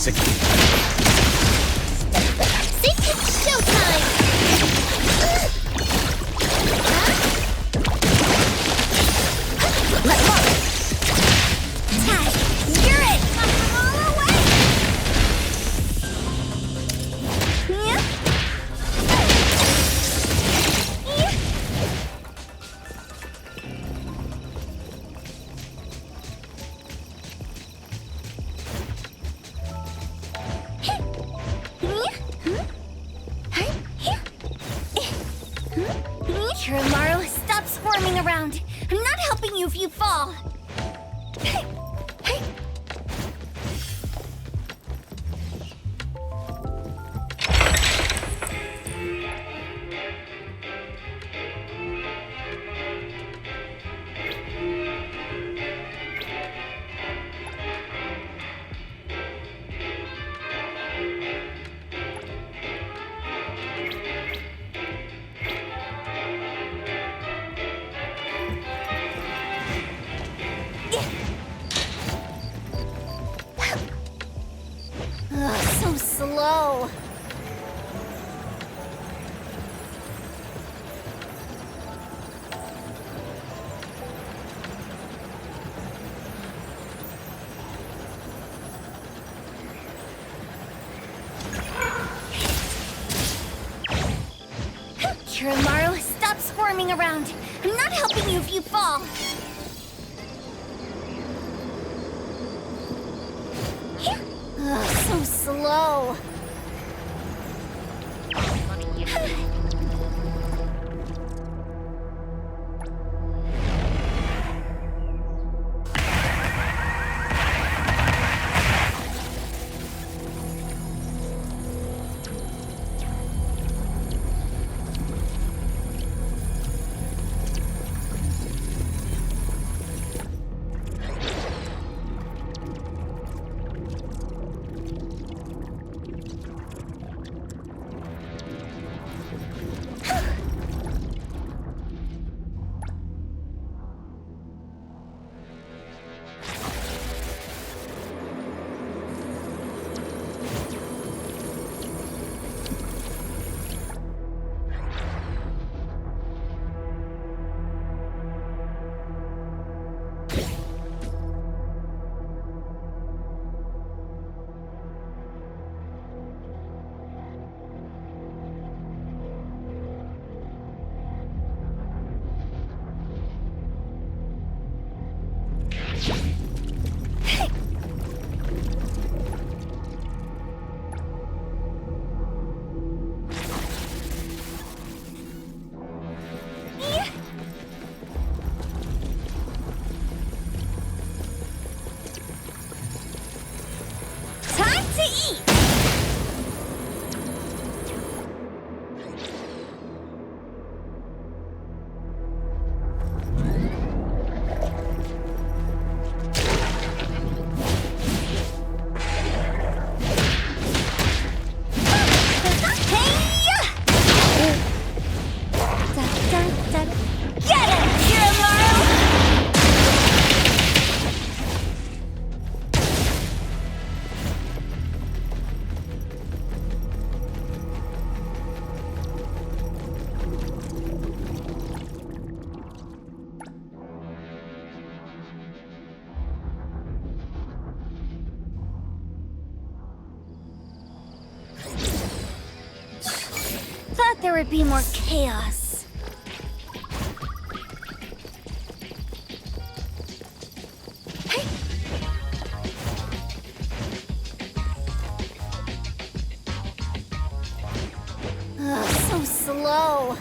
execute. Think it's showtime! Let's go! Tag, you're it! All away! Yeah. Chirimaru, stop squirming around. I'm not helping you if you fall. Ugh, so slow. Chirimaru, stop squirming around. I'm not helping you if you fall. Ugh, so slow. Time to eat! Get it, Chirimaru! Thought there would be more chaos. Ugh, so slow.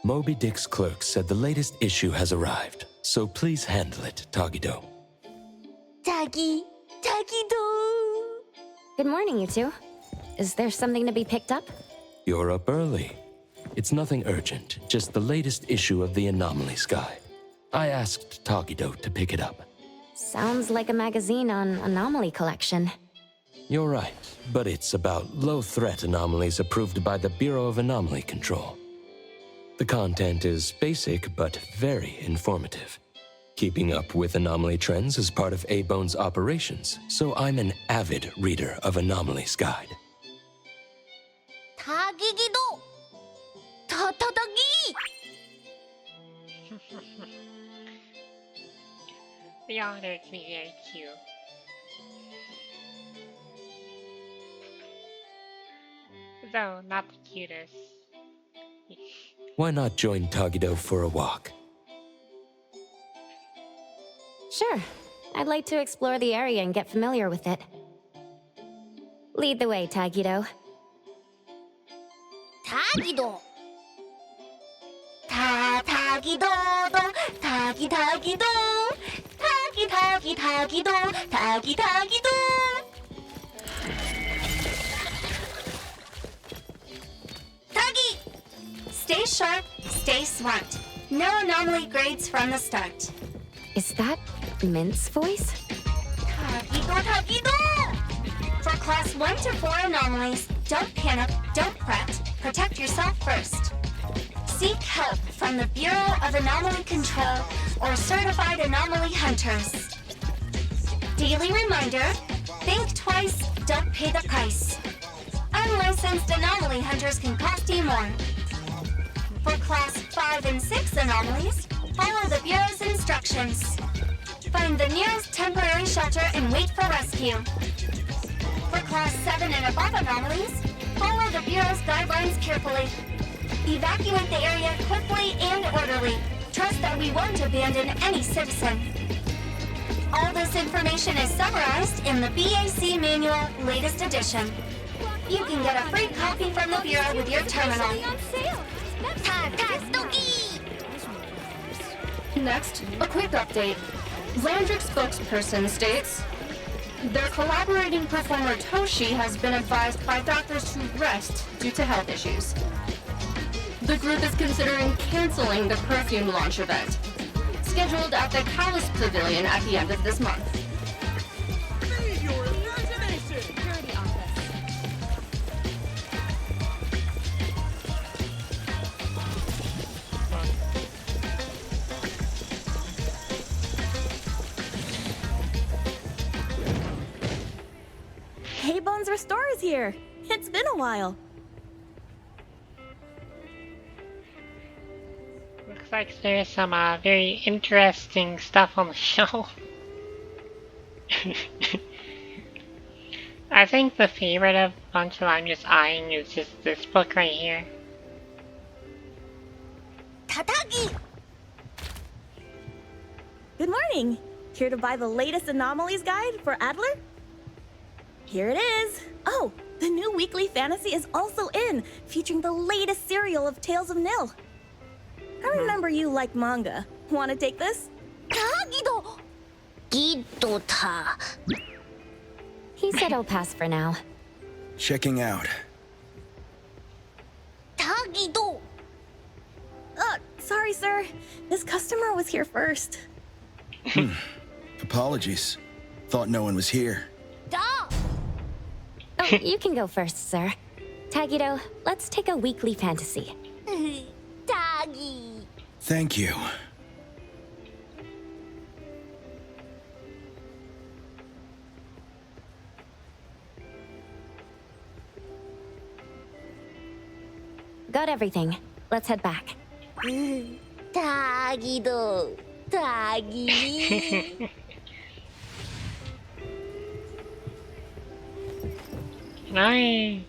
Moby Dick's clerk said the latest issue has arrived, so please handle it, Tagido. Tagido. Good morning, you two. Is there something to be picked up? You're up early. It's nothing urgent, just the latest issue of the Anomaly Sky. I asked Tagido to pick it up. Sounds like a magazine on anomaly collection. You're right, but it's about low-threat anomalies approved by the Bureau of Anomaly Control. The content is basic but very informative. Keeping up with anomaly trends is part of A-Bone's operations, so I'm an avid reader of Anomalies Guide. 타기기도 타타타기. The author can be very cute. Though not the cutest. Why not join Tagido for a walk? Sure. I'd like to explore the area and get familiar with it. Lead the way, Tagido. 타기도 타기도도 타기도 타기도 타기도. 타기. Stay sharp, stay smart. No anomaly grades from the start. Is that Mint's voice? 타기도. For class 1 to 4 anomalies, don't panic, don't fret, protect yourself first. Seek help from the Bureau of Anomaly Control or certified anomaly hunters. Daily reminder, think twice, don't pay the price. Unlicensed anomaly hunters can cost you more. For class 5 and 6 anomalies, follow the Bureau's instructions. Find the nearest temporary shelter and wait for rescue. For class 7 and above anomalies, follow the Bureau's guidelines carefully. Evacuate the area quickly and orderly. Trust that we won't abandon any citizen. All this information is summarized in the BAC Manual, latest edition. You can get a free copy from the Bureau with your terminal. 타타토기. Next, a quick update. Landric spokesperson states, their collaborating performer Toshi has been advised by doctors to rest due to health issues. The group is considering canceling the perfume launch event, scheduled at the Callus Pavilion at the end of this month. Hey, Bones Restore is here. It's been a while. Looks like there's some very interesting stuff on the show. I think the favorite of the bunch that I'm just eyeing is just this book right here. 타타기. Good morning. Here to buy the latest Anomalies Guide for Adler? Here it is. Oh, the new weekly fantasy is also in, featuring the latest serial of Tales of Nil. I remember you like manga. Want to take this? 타기도. 기도타. He said I'll pass for now. Checking out. 타기도. Sorry, sir. This customer was here first. Apologies. Thought no one was here. 다. Oh, you can go first, sir. Tagido, let's take a weekly fantasy. 타기. Thank you. Got everything. Let's head back. 타기도. 타기. Can I...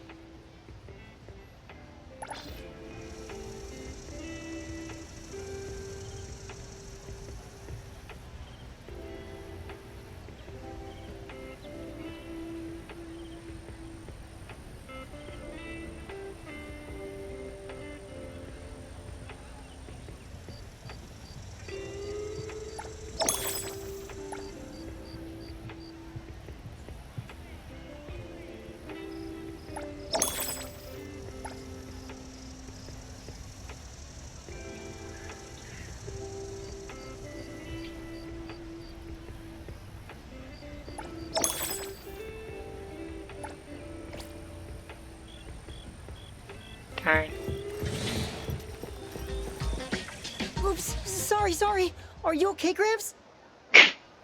Sorry. Are you okay, Gramps?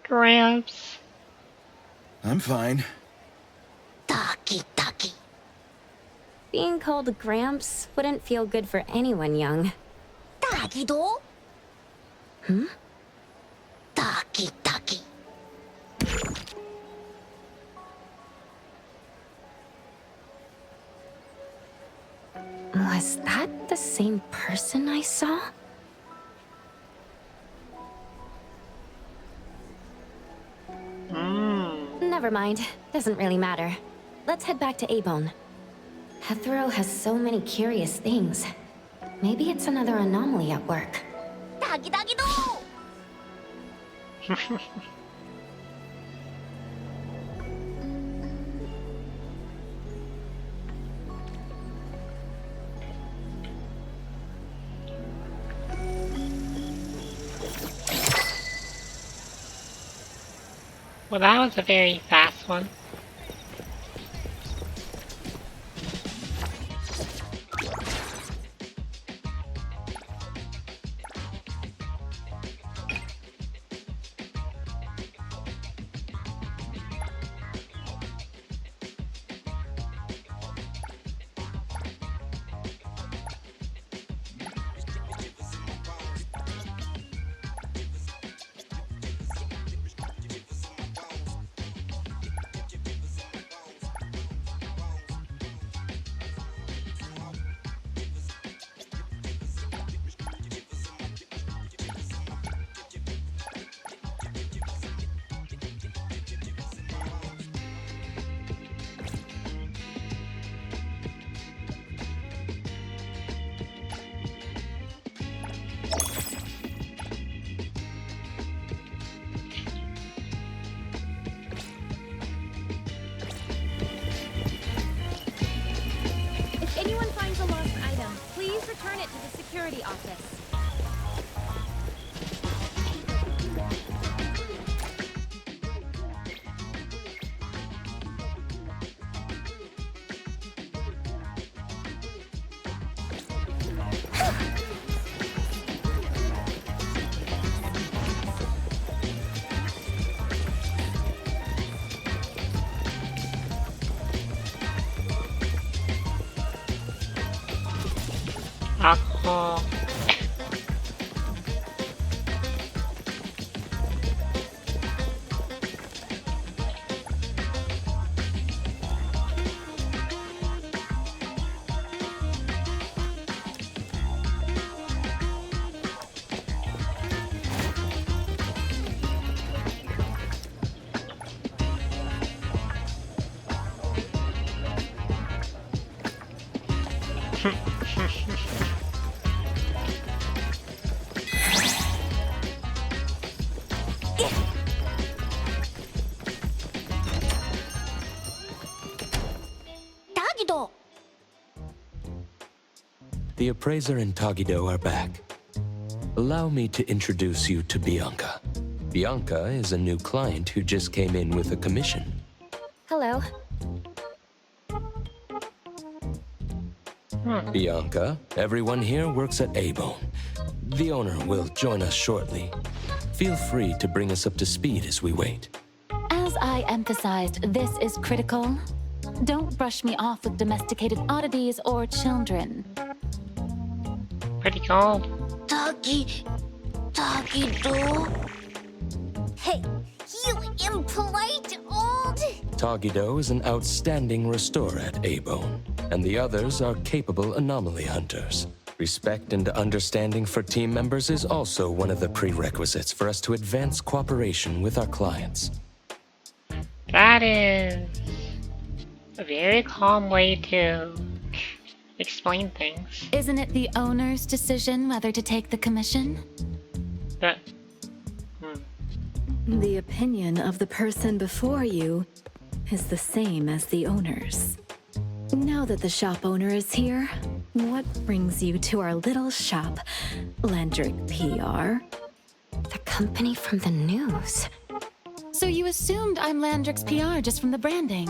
Gramps. I'm fine. Taki taki. Being called Gramps wouldn't feel good for anyone young. Taki do? Hmm? Taki taki. Was that the same person I saw? Never mind. Doesn't really matter. Let's head back to Abone. Hethro has so many curious things. Maybe it's another anomaly at work. Taki taki do! Well, that was a very fast one. If anyone finds a lost item, please return it to the security office. Ako. Taki do! The appraiser and Tagido are back. Allow me to introduce you to Bianca. Bianca is a new client who just came in with a commission. Hello. Bianca, everyone here works at Abone. The owner will join us shortly. Feel free to bring us up to speed as we wait. As I emphasized, this is critical. Don't brush me off with domesticated oddities or children. Pretty cool. Taki do? Hey, you impolite old... Tagido is an outstanding restorer at Abone, and the others are capable anomaly hunters. Respect and understanding for team members is also one of the prerequisites for us to advance cooperation with our clients. That is a very calm way to explain things. Isn't it the owner's decision whether to take the commission? But, The opinion of the person before you is the same as the owner's. Now that the shop owner is here, what brings you to our little shop, Landrick PR? The company from the news. So you assumed I'm Landrick's PR just from the branding?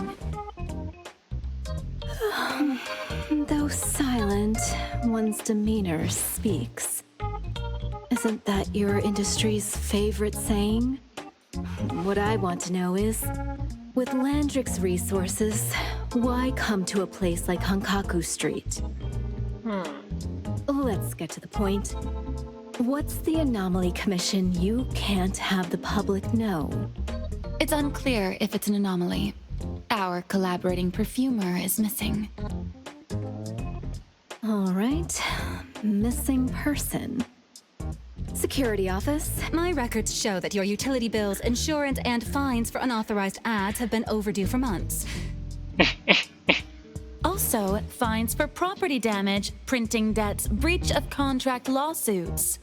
Though silent, one's demeanor speaks. Isn't that your industry's favorite saying? What I want to know is, with Landrick's resources, why come to a place like Hankaku Street? Let's get to the point. What's the Anomaly Commission you can't have the public know? It's unclear if it's an anomaly. Our collaborating perfumer is missing. All right. Missing person. Security office. My records show that your utility bills, insurance, and fines for unauthorized ads have been overdue for months. Also, fines for property damage, printing debts, breach of contract lawsuits.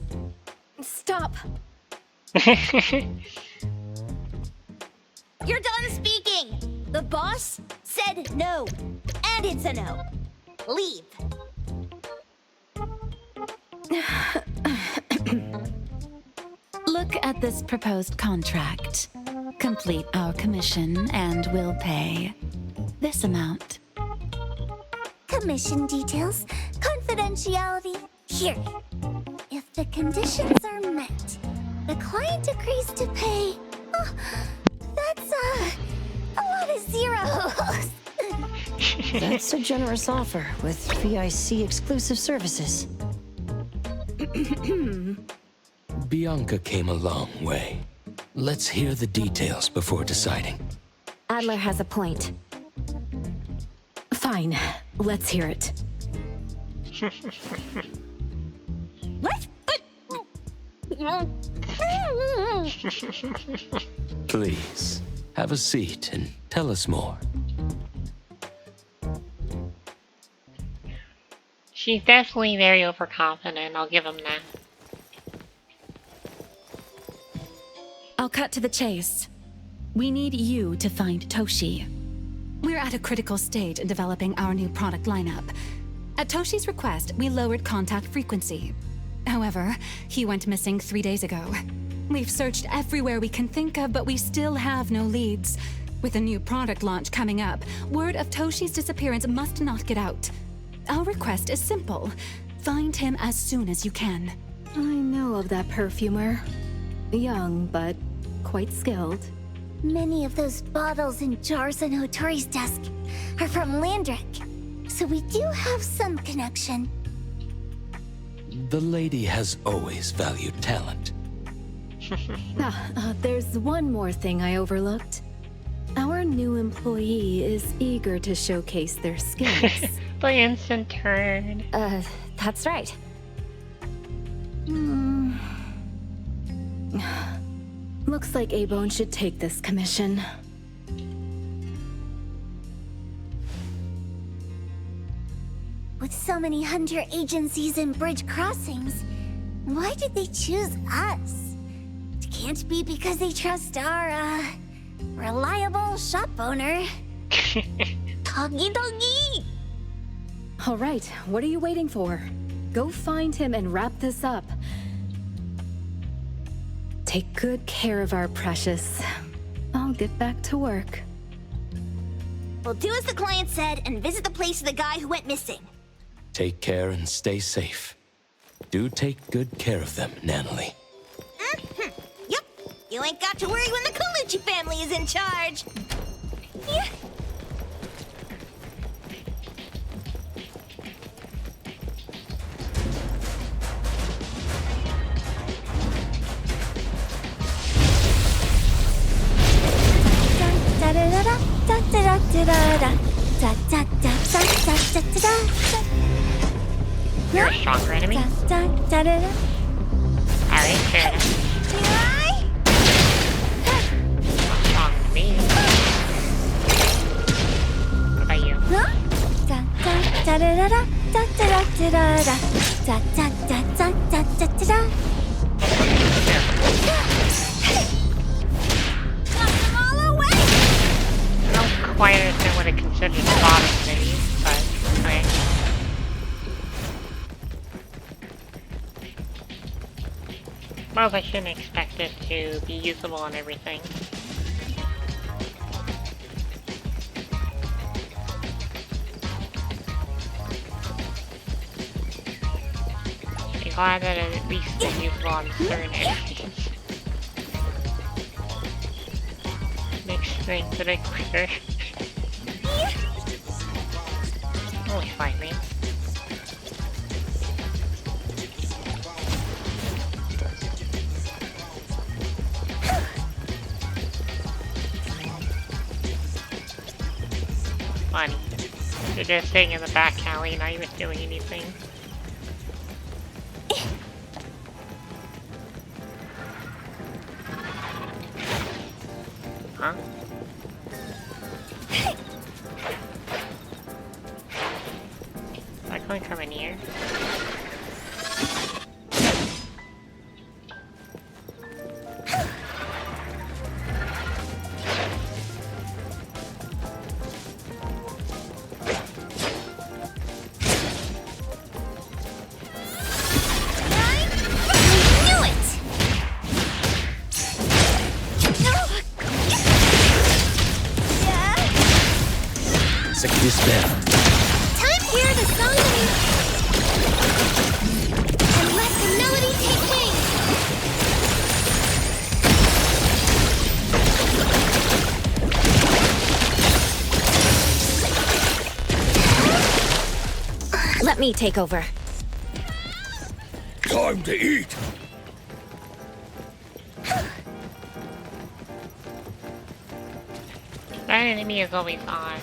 Stop! You're done speaking! The boss said no. And it's a no. Leave. Look at this proposed contract. Complete our commission and we'll pay this amount. Commission details, confidentiality. Here. If the conditions are met, the client agrees to pay. Oh, that's a lot of zeros. That's a generous offer with VIC exclusive services. Bianca came a long way. Let's hear the details before deciding. Adler has a point. Fine. Let's hear it. What? Please, have a seat and tell us more. She's definitely very overconfident, I'll give him that. I'll cut to the chase. We need you to find Toshi. We're at a critical stage in developing our new product lineup. At Toshi's request, we lowered contact frequency. However, he went missing 3 days ago. We've searched everywhere we can think of, but we still have no leads. With a new product launch coming up, word of Toshi's disappearance must not get out. Our request is simple. Find him as soon as you can. I know of that perfumer. Young, but quite skilled. Many of those bottles and jars on Hotori's desk are from Landrick, so we do have some connection. The lady has always valued talent. There's one more thing I overlooked. Our new employee is eager to showcase their skills. The instant turn. That's right. Looks like A-Bone should take this commission. With so many hunter agencies and bridge crossings, why did they choose us? It can't be because they trust our, reliable shop owner. Doggy doggy! All right, what are you waiting for? Go find him and wrap this up. Take good care of our precious. I'll get back to work. We'll do as the client said and visit the place of the guy who went missing. Take care and stay safe. Do take good care of them, Natalie. Yep. You ain't got to worry when the Colucci family is in charge. Yeah. You're a stronger enemy? Alright, fair enough. Not strong to me. What about you? I don't quite understand what it considers a bottom city, but okay. Well, I shouldn't expect it to be usable on everything. glad that at least that you've gone certain areas. Makes things a bit quicker. Only 5 minutes. Funny. You're just sitting in the back alley, not even doing anything. Huh? Am I going from in here? Sick of this bell. Time to hear the song and let the melody take wing. Let me take over. Time to eat! That enemy is always on.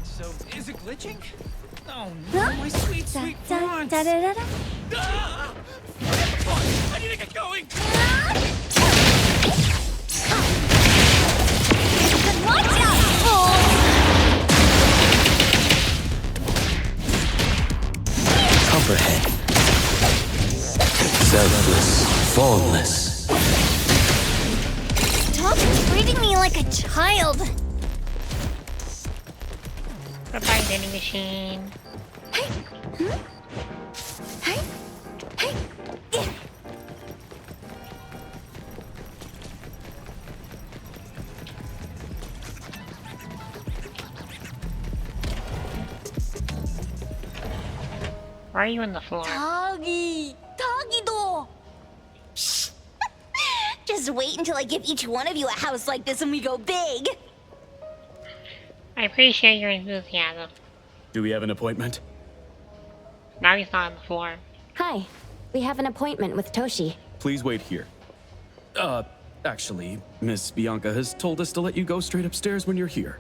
So, is it glitching? Oh no, my sweet, sweet prawns! Ah! I need to get going! Watch out, fool! Comprehend. Selfless, formless. Stop treating me like a child. Goodbye, vending machine. Hey. Hey. Hey. Why are you on the floor? Tagido. Shh. Just wait until I give each one of you a house like this and we go big. I appreciate your enthusiasm. Do we have an appointment? Now he's not on the floor. Hi. We have an appointment with Toshi. Please wait here. Actually, Miss Bianca has told us to let you go straight upstairs when you're here.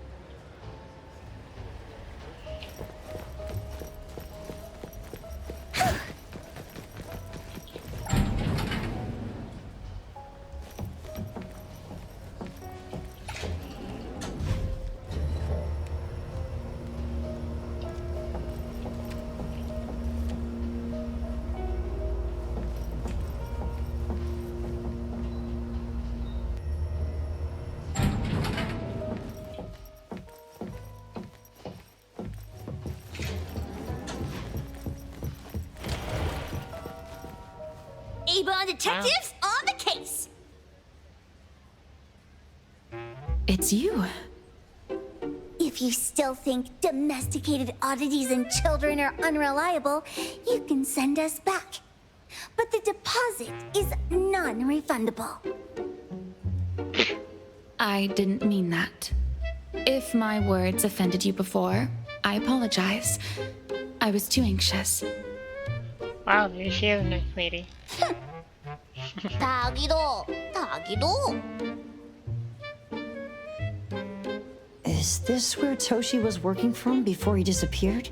Avon detectives on the case. It's you. If you still think domesticated oddities and children are unreliable, you can send us back. But the deposit is non-refundable. I didn't mean that. If my words offended you before, I apologize. I was too anxious. Wow, she is a nice lady. Tagido. Is this where Toshi was working from before he disappeared?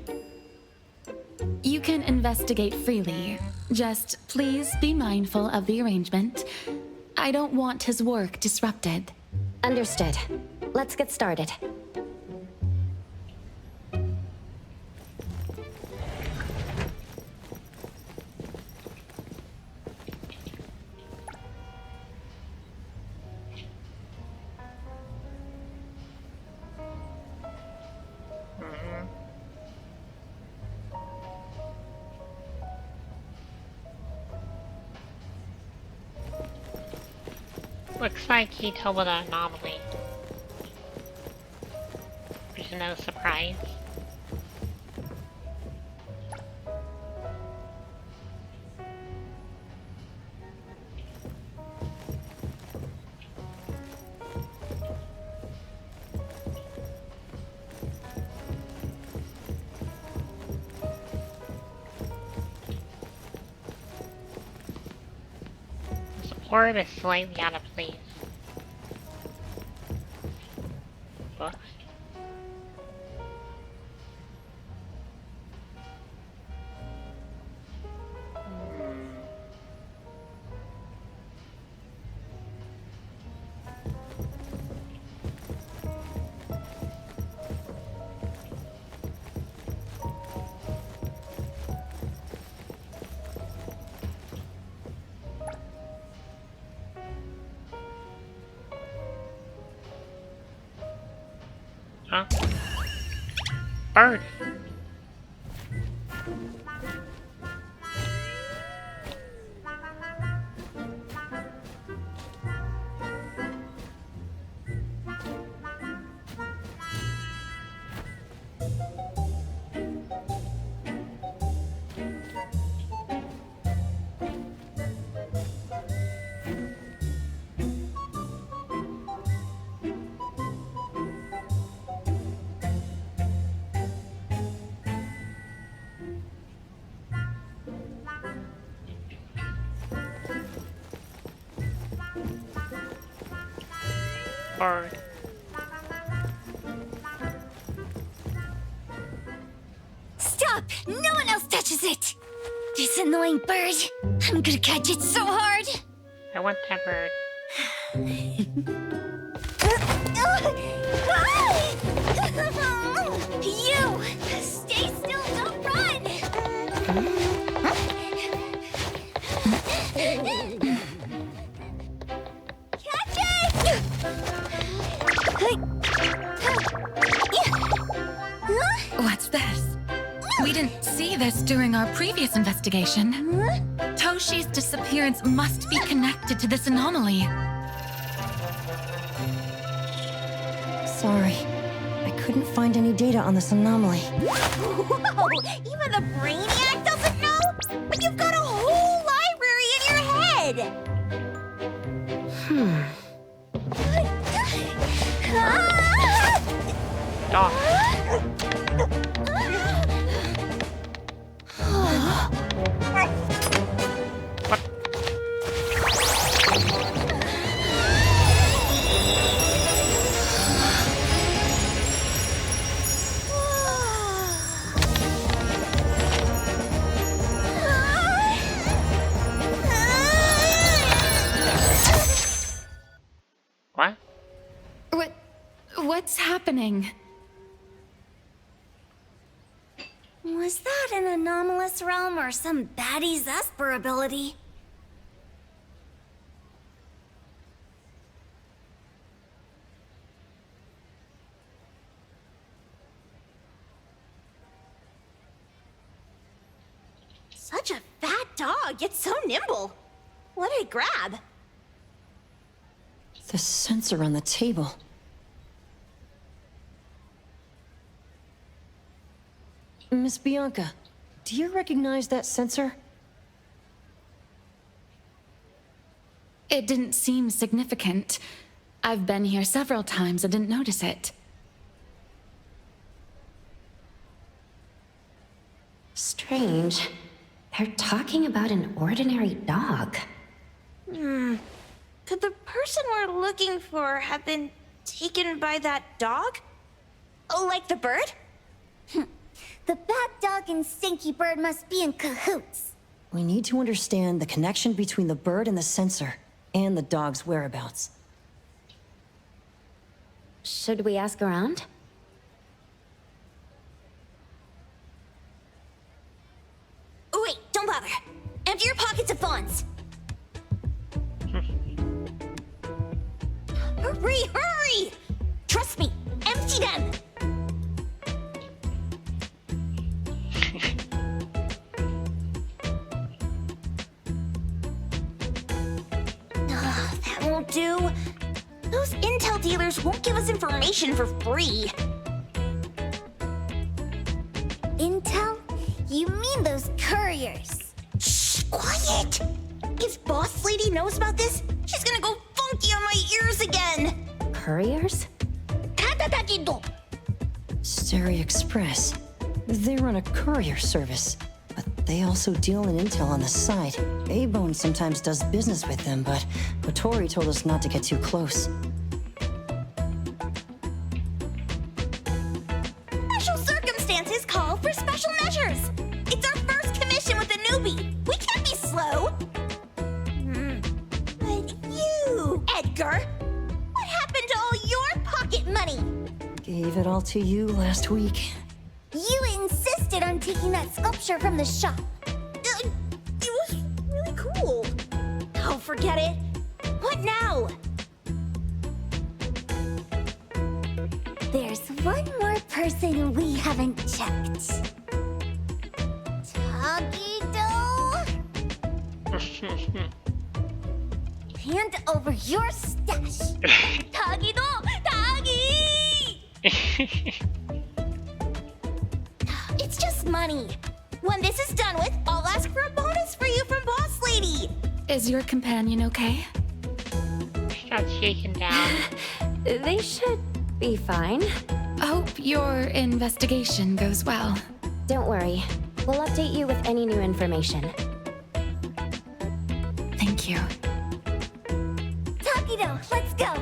You can investigate freely. Just please be mindful of the arrangement. I don't want his work disrupted. Understood. Let's get started. Looks like he told an anomaly. There's no surprise. Support is slightly out of place. Books. Huh? Bird. Bird. Stop! No one else touches it! This annoying bird. I'm gonna catch it so hard. I want that bird. You! Stay still, don't run! Catch it! What's this? We didn't see this during our previous investigation. Toshi's disappearance must be connected to this anomaly. Sorry. I couldn't find any data on this anomaly. Whoa! Even the brainiac doesn't know? But you've got a whole library in your head! What? What's happening? Was that an anomalous realm or some baddie's Esper ability? Such a fat dog, yet so nimble. What did it grab? The sensor on the table. Miss Bianca, do you recognize that sensor? It didn't seem significant. I've been here several times and didn't notice it. Strange. They're talking about an ordinary dog. Could the person we're looking for have been taken by that dog? Oh, like the bird? The bad dog and Stinky Bird must be in cahoots. We need to understand the connection between the bird and the sensor, and the dog's whereabouts. Should we ask around? Oh, wait, don't bother. Empty your pockets of funds. Hurry, hurry! Trust me, empty them! That won't won't do. Those intel dealers won't give us information for free. Intel? You mean those couriers? Shh, quiet! If Boss Lady knows about this, she's gonna go funky on my ears again! Couriers? Stary Express. They run a courier service, but they also deal in intel on the side. A-Bone sometimes does business with them, but Otori told us not to get too close. Special circumstances call for special measures. It's our first commission with a newbie. We can't be slow. But you, Edgar, what happened to all your pocket money? Gave it all to you last week. You insisted on taking that sculpture from the shop. It was really cool. Oh, forget it. What now? There's one more person we haven't checked. Tagido? Hand over your stash. Tagido! Tagi! It's just money. When this is done with, I'll ask for a bonus for you from Boss Lady. Is your companion okay? Start shaking down. They should be fine. Hope your investigation goes well. Don't worry. We'll update you with any new information. Thank you. Takido, let's go.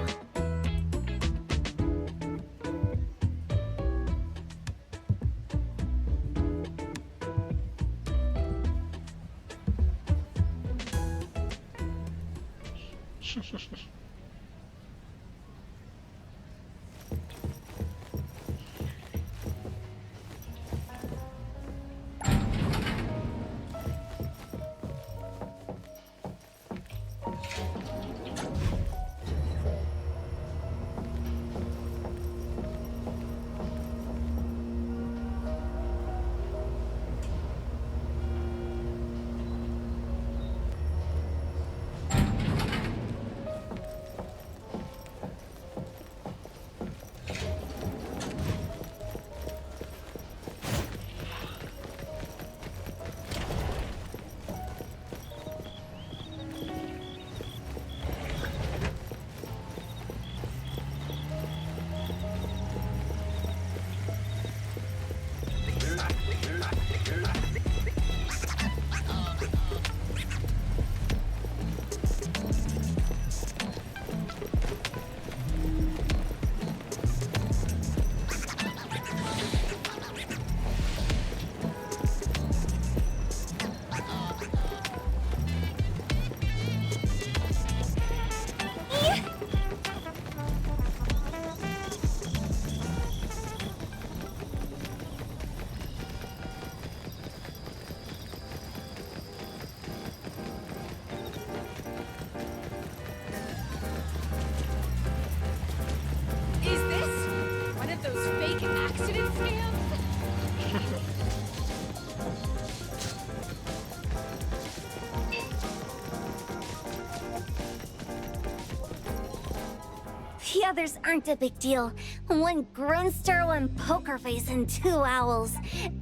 The others aren't a big deal. One Grunster, one Poker Face, and two Owls.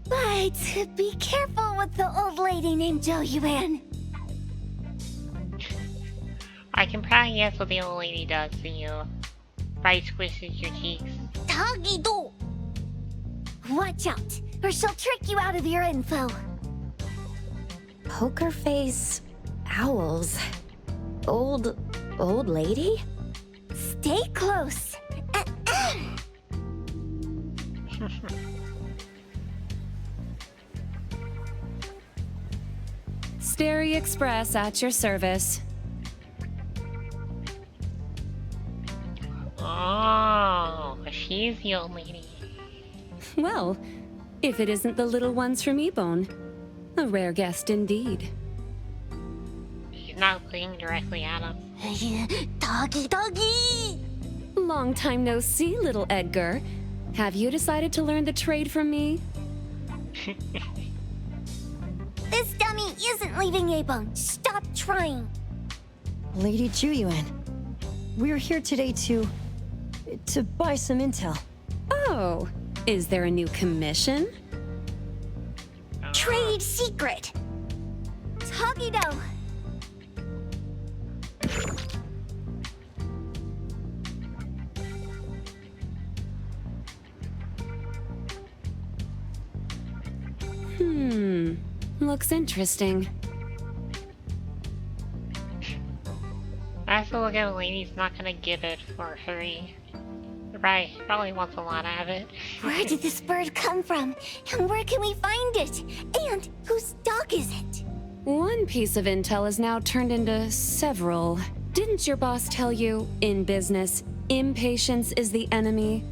But be careful with the old lady named Jo Yuan. I can probably guess what the old lady does to you. Probably squishes your cheeks. Tagido! Watch out, or she'll trick you out of your info. Poker Face, Owls, old lady? Stay close. Stary Express at your service. Oh, she's the old lady. Well, if it isn't the little ones from E-Bone. A rare guest indeed. She's not looking directly at him. Doggy! Long time no see, little Edgar. Have you decided to learn the trade from me? This dummy isn't leaving A-Bone. Stop trying. Lady Juyuan, we're here today to buy some intel. Oh, is there a new commission? Trade secret. Tagido. Looks interesting. That's the look at a lady's not gonna give it for free. Right, probably wants a lot out of it. Where did this bird come from? And where can we find it? And whose dog is it? One piece of intel is now turned into several. Didn't your boss tell you, in business, impatience is the enemy?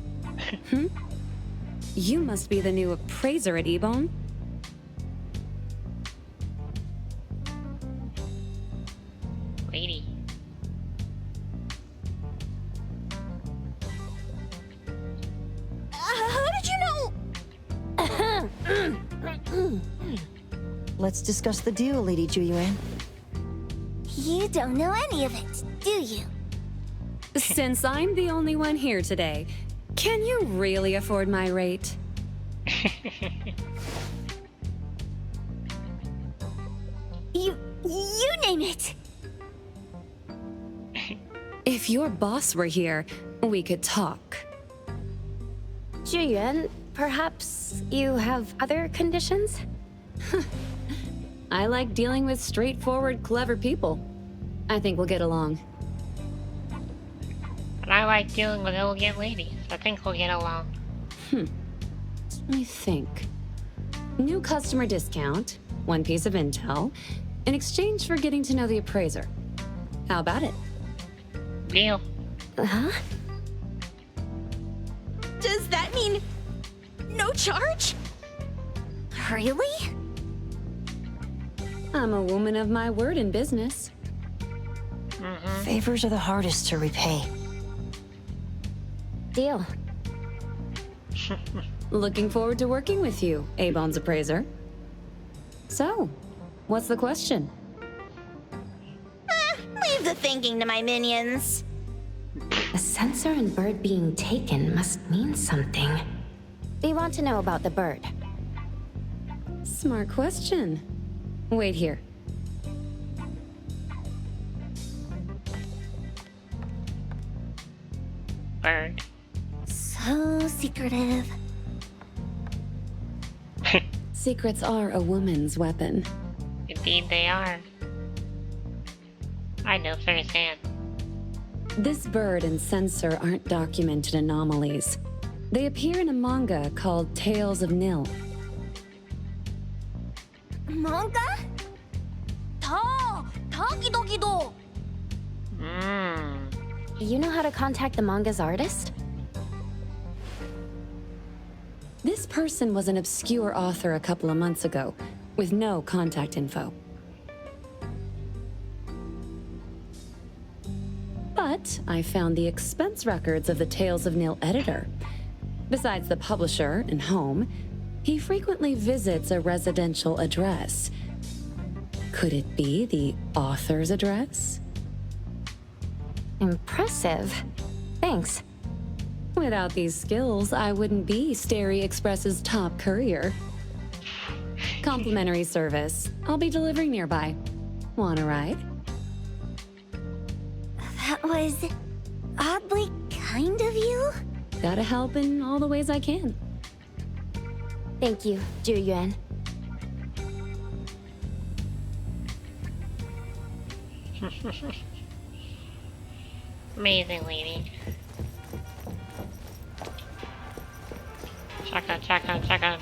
You must be the new appraiser at Ebone. Lady. How did you know? Let's discuss the deal, Lady Juyuan. You don't know any of it, do you? Since I'm the only one here today, can you really afford my rate? You name it. If your boss were here, we could talk. Juyuan, perhaps you have other conditions? I like dealing with straightforward, clever people. I think we'll get along. And I like dealing with elegant ladies. I think we'll get along. Let me think. New customer discount, one piece of intel, in exchange for getting to know the appraiser. How about it? Deal. Huh? Does that mean no charge? Really? I'm a woman of my word in business. Favors are the hardest to repay. Deal. Looking forward to working with you, Abone's appraiser. So, what's the question? Leave the thinking to my minions. A sensor and bird being taken must mean something. We want to know about the bird. Smart question. Wait here. Bird. So secretive. Secrets are a woman's weapon. Indeed they are. I know firsthand. This bird and sensor aren't documented anomalies. They appear in a manga called Tales of Nil. Manga? Tagido. You know how to contact the manga's artist? This person was an obscure author a couple of months ago, with no contact info. But I found the expense records of the Tales of Nil editor. Besides the publisher and home, he frequently visits a residential address. Could it be the author's address? Impressive. Thanks. Without these skills, I wouldn't be Starry Express's top courier. Complimentary service. I'll be delivering nearby. Want a ride? That was oddly kind of you. Gotta help in all the ways I can. Thank you, Juyuan. Amazing lady. Check on.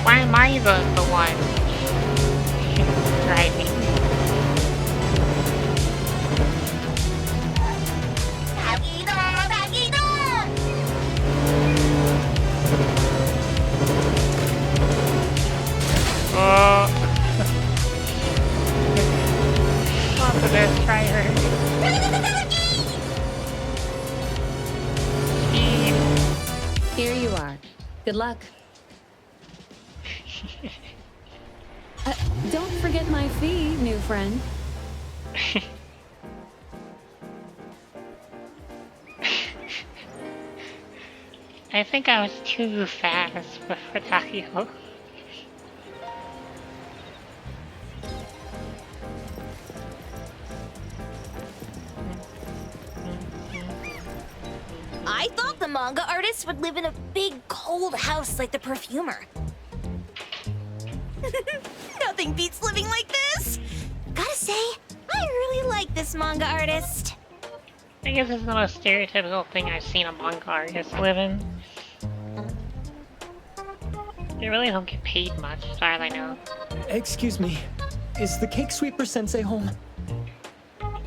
Why am I the one driving? Good luck. Don't forget my fee, new friend. I think I was too fast for Takio. I thought the manga artist would live in a big, cold house like the perfumer. Nothing beats living like this! Gotta say, I really like this manga artist. I guess it's the most stereotypical thing I've seen a manga artist live in. They really don't get paid much, as far as I know. Excuse me, is the cake sweeper sensei home?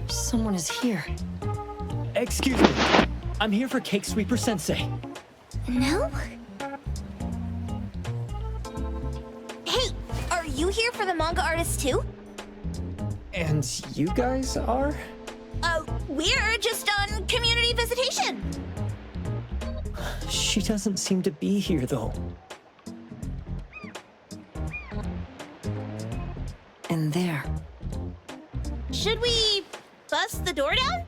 Someone is here. Excuse me, I'm here for cake sweeper sensei. No? Hey, are you here for the manga artist too? And you guys are? We're just on community visitation. She doesn't seem to be here though. And there. Should we bust the door down?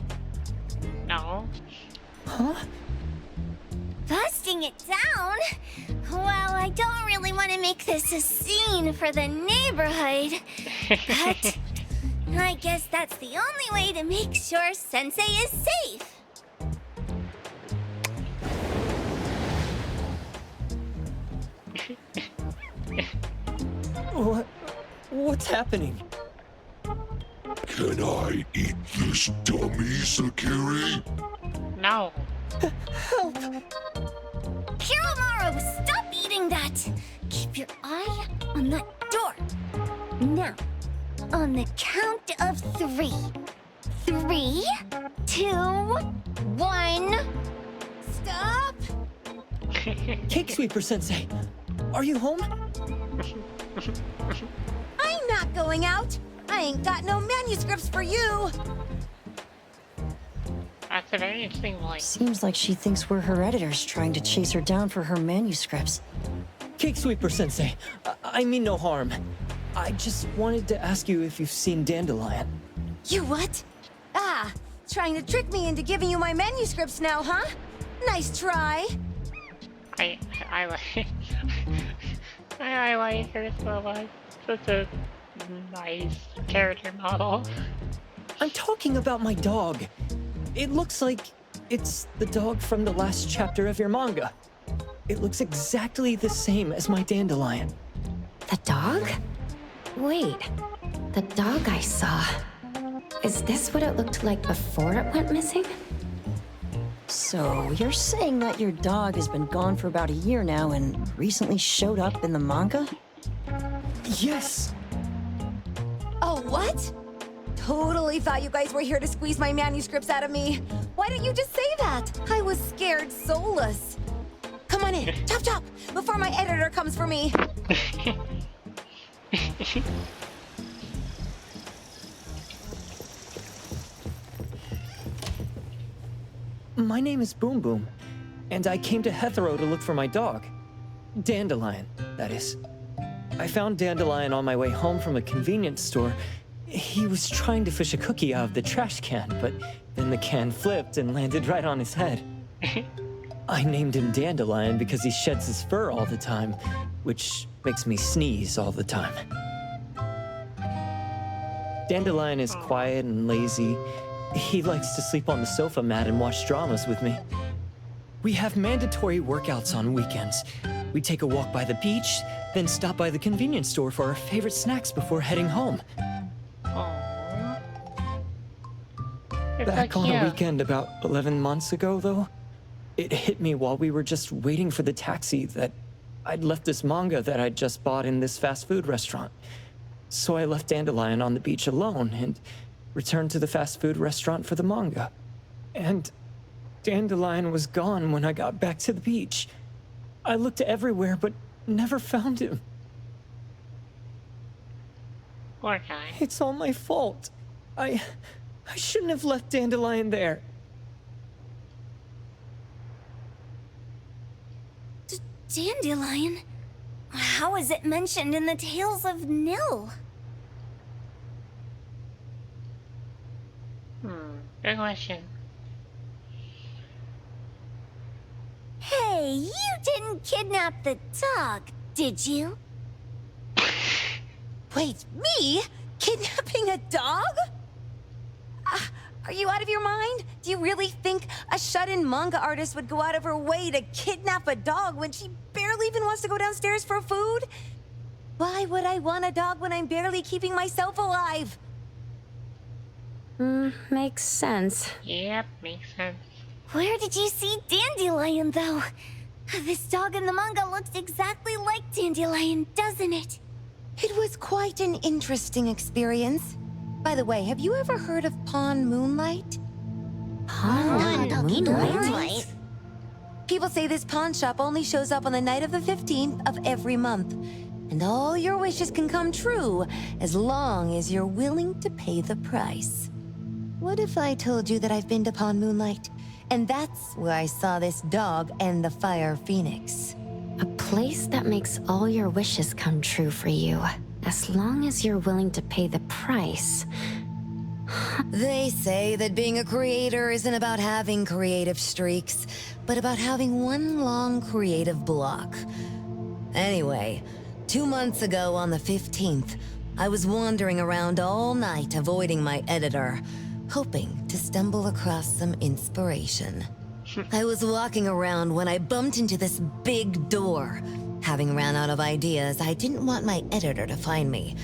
No. Huh? Busting it down? Well, I don't really want to make this a scene for the neighborhood. But I guess that's the only way to make sure Sensei is safe. What's happening? Can I eat this dummy, Sakiri? No. Help! Kiromaru, stop eating that! Keep your eye on that door. Now, on the count of 3. 3, 2, 1. Stop! Cake sweeper sensei, are you home? I'm not going out. I ain't got no manuscripts for you. That's a very interesting voice. Seems like she thinks we're her editors trying to chase her down for her manuscripts. Cake sweeper sensei, I mean no harm. I just wanted to ask you if you've seen Dandelion. You what? Ah, trying to trick me into giving you my manuscripts now, huh? Nice try. I like I like her so much. Such a nice character model. I'm talking about my dog. It looks like it's the dog from the last chapter of your manga. It looks exactly the same as my Dandelion. The dog? Wait, the dog I saw. Is this what it looked like before it went missing? So, you're saying that your dog has been gone for about a year now and recently showed up in the manga? Yes! Oh, what? Totally thought you guys were here to squeeze my manuscripts out of me. Why didn't you just say that? I was scared soulless. Come on in, chop chop, before my editor comes for me. My name is Boom Boom, and I came to Hethero to look for my dog. Dandelion, that is. I found Dandelion on my way home from a convenience store. He was trying to fish a cookie out of the trash can, but then the can flipped and landed right on his head. I named him Dandelion because he sheds his fur all the time, which makes me sneeze all the time. Dandelion is quiet and lazy. He likes to sleep on the sofa mat and watch dramas with me. We have mandatory workouts on weekends. We take a walk by the beach, then stop by the convenience store for our favorite snacks before heading home. Back on a weekend about 11 months ago, though, it hit me while we were just waiting for the taxi that I'd left this manga that I'd just bought in this fast food restaurant. So I left Dandelion on the beach alone and returned to the fast food restaurant for the manga. And Dandelion was gone when I got back to the beach. I looked everywhere, but never found him. Poor guy. It's all my fault. I shouldn't have left Dandelion there. dandelion? How is it mentioned in the Tales of Nil? Good question. Hey, you didn't kidnap the dog, did you? Wait, me? Kidnapping a dog? Are you out of your mind? Do you really think a shut-in manga artist would go out of her way to kidnap a dog when she barely even wants to go downstairs for food? Why would I want a dog when I'm barely keeping myself alive? Makes sense. Yep, makes sense. Where did you see Dandelion, though? This dog in the manga looks exactly like Dandelion, doesn't it? It was quite an interesting experience. By the way, have you ever heard of Pawn Moonlight? Pawn Moonlight? People say this pawn shop only shows up on the night of the 15th of every month. And all your wishes can come true as long as you're willing to pay the price. What if I told you that I've been to Pawn Moonlight? And that's where I saw this dog and the Fire Phoenix. A place that makes all your wishes come true for you, as long as you're willing to pay the price. They say that being a creator isn't about having creative streaks, but about having one long creative block. Anyway, 2 months ago on the 15th, I was wandering around all night avoiding my editor, hoping to stumble across some inspiration. I was walking around when I bumped into this big door. Having ran out of ideas, I didn't want my editor to find me.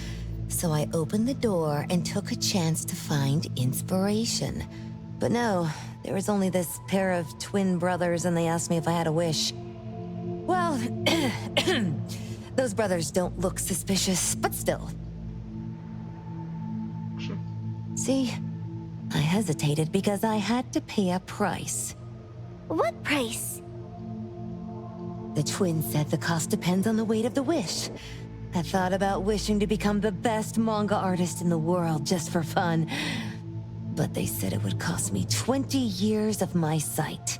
So I opened the door and took a chance to find inspiration. But no, there was only this pair of twin brothers and they asked me if I had a wish. Well, those brothers don't look suspicious, but still. See, I hesitated because I had to pay a price. What price? The twins said the cost depends on the weight of the wish. I thought about wishing to become the best manga artist in the world just for fun. But they said it would cost me 20 years of my sight.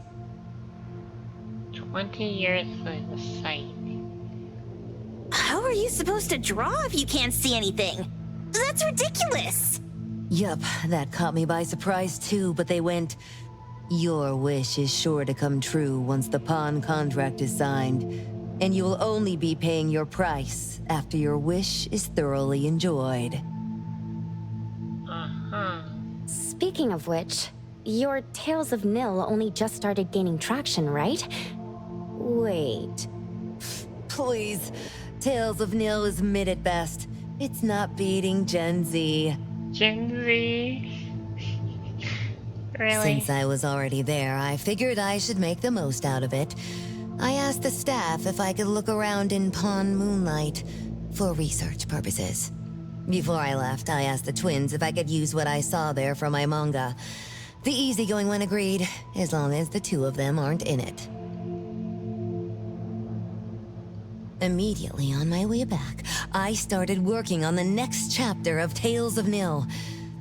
20 years of the sight. How are you supposed to draw if you can't see anything? That's ridiculous! Yup, that caught me by surprise too, but they went, "Your wish is sure to come true once the pawn contract is signed, and you will only be paying your price after your wish is thoroughly enjoyed." Speaking of which, your Tales of Nil only just started gaining traction, right? Wait. Please, Tales of Nil is mid at best. It's not beating Gen Z. Gen Z? Really? Since I was already there, I figured I should make the most out of it. I asked the staff if I could look around in Pawn Moonlight for research purposes. Before I left, I asked the twins if I could use what I saw there for my manga. The easygoing one agreed, as long as the two of them aren't in it. Immediately on my way back, I started working on the next chapter of Tales of Nil.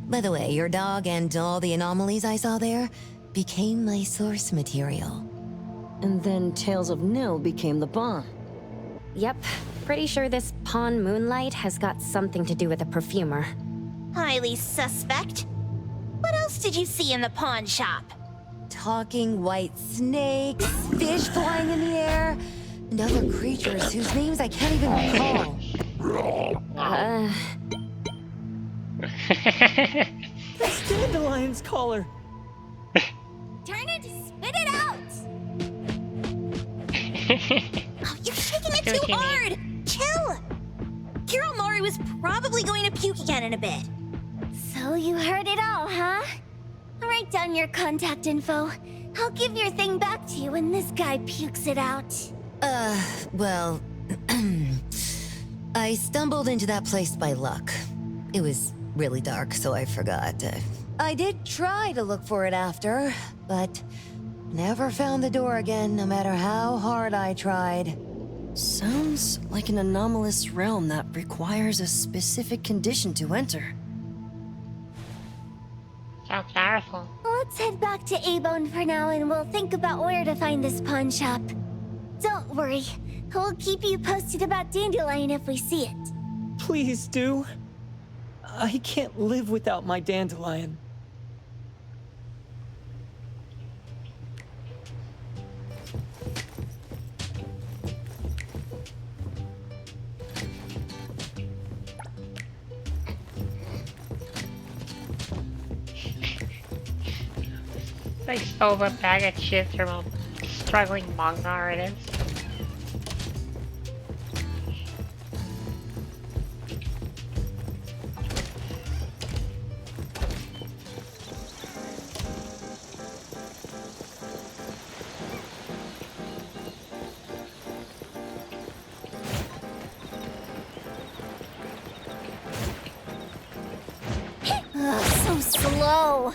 By the way, your dog and all the anomalies I saw there became my source material. And then Tales of Nil became the bomb. Yep, pretty sure this Pawn Moonlight has got something to do with the perfumer. Highly suspect. What else did you see in the pawn shop? Talking white snakes, fish flying in the air, and other creatures whose names I can't even recall. That's Dandelion's collar! Turn it, spit it out! Oh, you're shaking it too hard! Chill! Kiromori was probably going to puke again in a bit. So you heard it all, huh? Write down your contact info. I'll give your thing back to you when this guy pukes it out. Well, I stumbled into that place by luck. It was really dark, so I forgot. I did try to look for it after, but never found the door again, no matter how hard I tried. Sounds like an anomalous realm that requires a specific condition to enter. Sounds powerful. Let's head back to A-Bone for now and we'll think about where to find this pawn shop. Don't worry, We'll keep you posted about Dandelion if we see it. Please do. I can't live without my Dandelion. They stole a bag of chips from a struggling manga artist. So slow.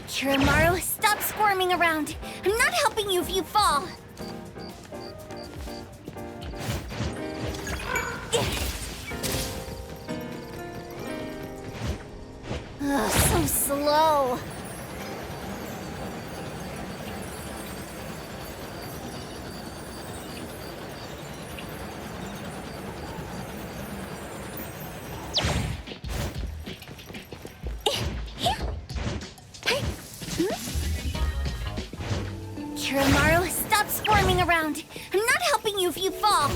Kiramaru, stop squirming around. I'm not helping you if you fall. So slow. Kiramaru, stop squirming around. I'm not helping you if you fall.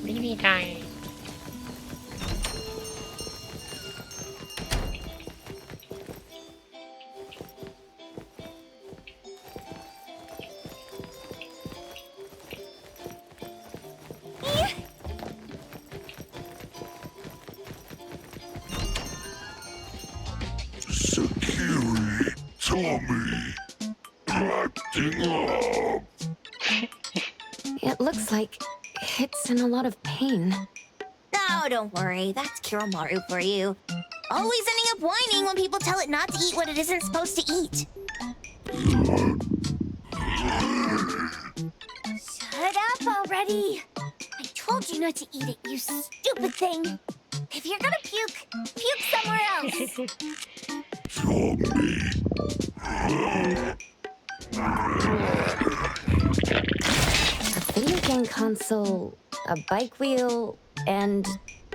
Really dying. Sakiri, Tommy, acting up. It looks like it's in a lot of pain. Oh, don't worry. That's Kiramaru for you. Always ending up whining when people tell it not to eat what it isn't supposed to eat. Shut up already. I told you not to eat it, you stupid thing. If you're gonna puke, puke somewhere else. A video game console, a bike wheel, and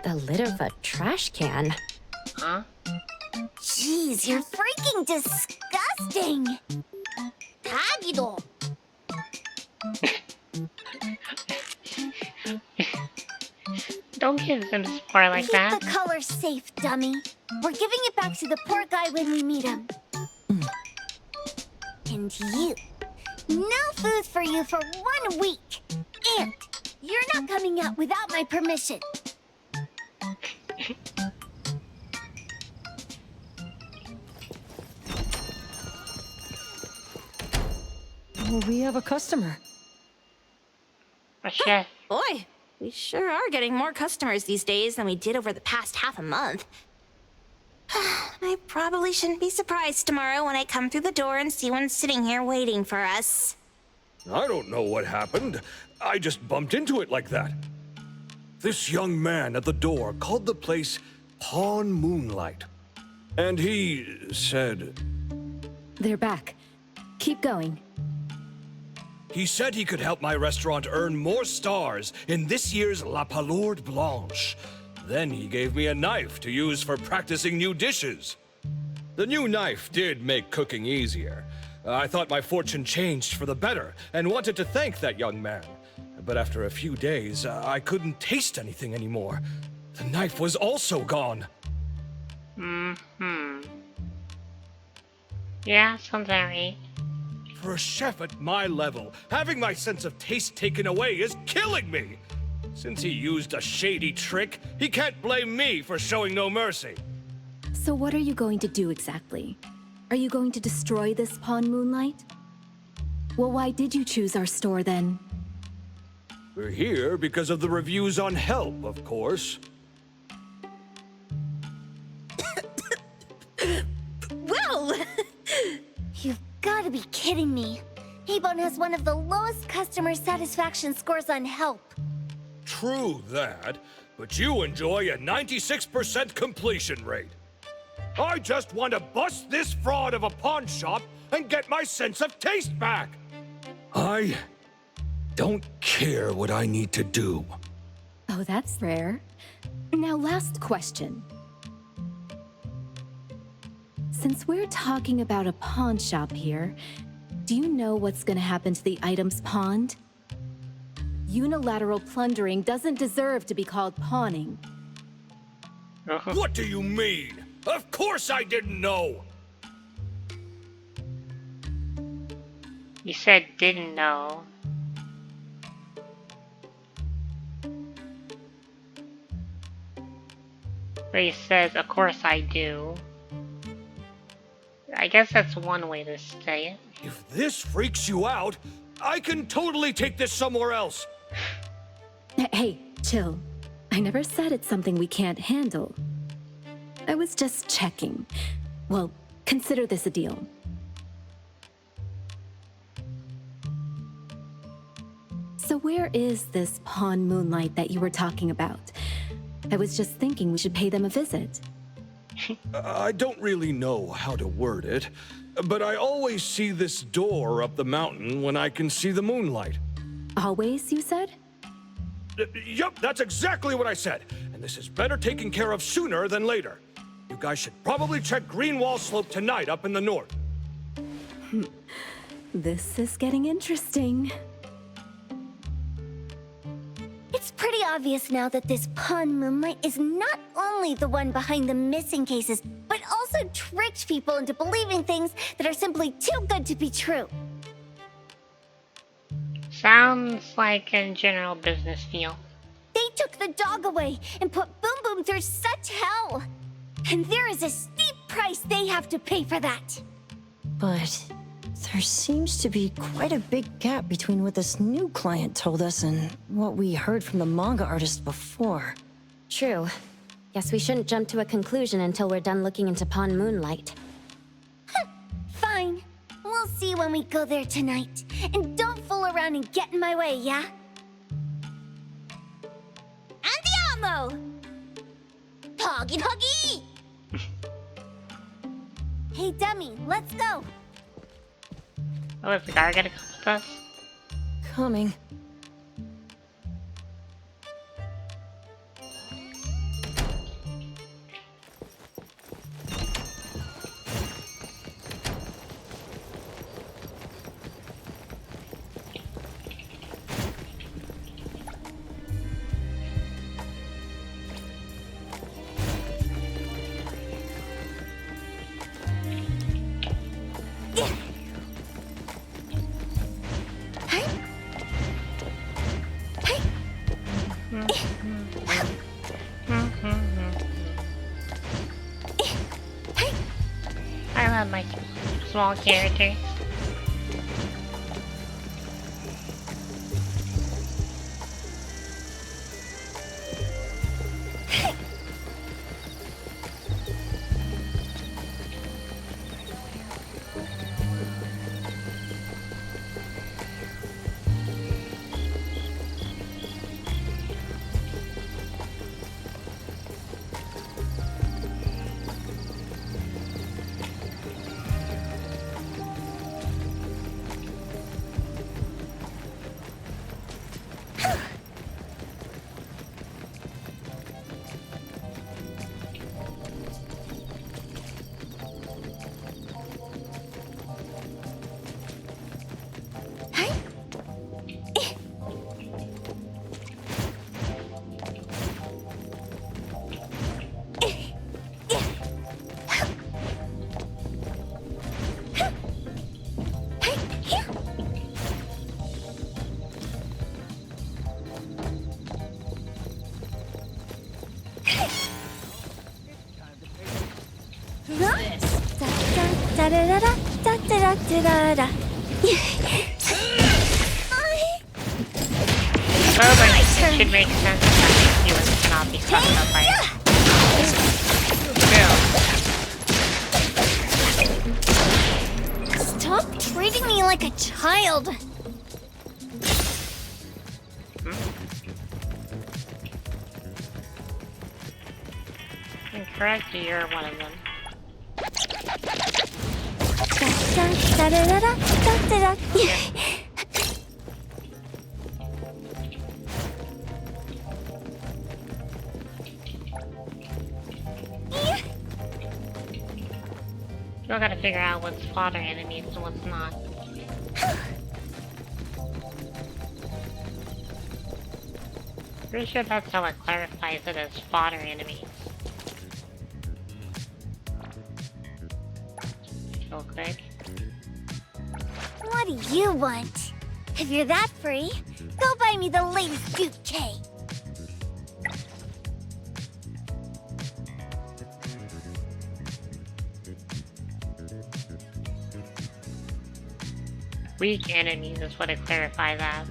the lid of a trash can. Huh? Jeez, you're freaking disgusting. Tagido. Don't give them support like that. Keep the color safe, dummy. We're giving it back to the poor guy when we meet him. And you. No food for you for 1 week. And you're not coming out without my permission. We have a customer. A chef. Boy, we sure are getting more customers these days than we did over the past half a month. I probably shouldn't be surprised tomorrow when I come through the door and see one sitting here waiting for us. I don't know what happened. I just bumped into it like that. This young man at the door called the place Pawn Moonlight. And he said... They're back. Keep going. He said he could help my restaurant earn more stars in this year's La Palourde Blanche. Then he gave me a knife to use for practicing new dishes. The new knife did make cooking easier. I thought my fortune changed for the better and wanted to thank that young man. But after a few days, I couldn't taste anything anymore. The knife was also gone. Yeah, sounds right. For a chef at my level, having my sense of taste taken away is killing me. Since he used a shady trick, he can't blame me for showing no mercy. So what are you going to do exactly? Are you going to destroy this Pawn Moonlight? Well, why did you choose our store then? We're here because of the reviews on Help, of course. Well, you've got to be kidding me. Abon has one of the lowest customer satisfaction scores on Help. True that, but you enjoy a 96% completion rate. I just want to bust this fraud of a pawn shop and get my sense of taste back. I don't care what I need to do. Oh, that's rare. Now, last question. Since we're talking about a pawn shop here, do you know what's gonna happen to the items pawned? Unilateral plundering doesn't deserve to be called pawning. What do you mean? Of course I didn't know! You said didn't know. But he says, of course I do. I guess that's one way to say it. If this freaks you out, I can totally take this somewhere else. Hey, chill. I never said it's something we can't handle. I was just checking. Well, consider this a deal. So where is this Pawn Moonlight that you were talking about? I was just thinking we should pay them a visit. I don't really know how to word it, but I always see this door up the mountain when I can see the moonlight. Always, you said? Yup, that's exactly what I said. And this is better taken care of sooner than later. You guys should probably check Greenwall Slope tonight up in the north. This is getting interesting. It's pretty obvious now that this Pawn Moonlight is not only the one behind the missing cases, but also tricked people into believing things that are simply too good to be true. Sounds like a general business deal. They took the dog away and put Boom Boom through such hell. And there is a steep price they have to pay for that. But there seems to be quite a big gap between what this new client told us and what we heard from the manga artist before. True. Guess we shouldn't jump to a conclusion until we're done looking into Pawn Moonlight. Fine. We'll see when we go there tonight. And don't fool around and get in my way, yeah? Andiamo! Huggy huggy! Hey, dummy, let's go. Oh, is the guy gonna come with us? Coming. I love my small characters. Da-da-da-da-da-da-da-da. Well, then it should make sense that he would not be fucked up by it. Stop treating me like a child. Correct, you're one of them. Still gotta figure out what's fodder enemies and what's not. Pretty sure that's how it clarifies it as fodder enemies. Real quick. What do you want? If you're that free, go buy me the latest bouquet. Weak enemies is what it clarifies as.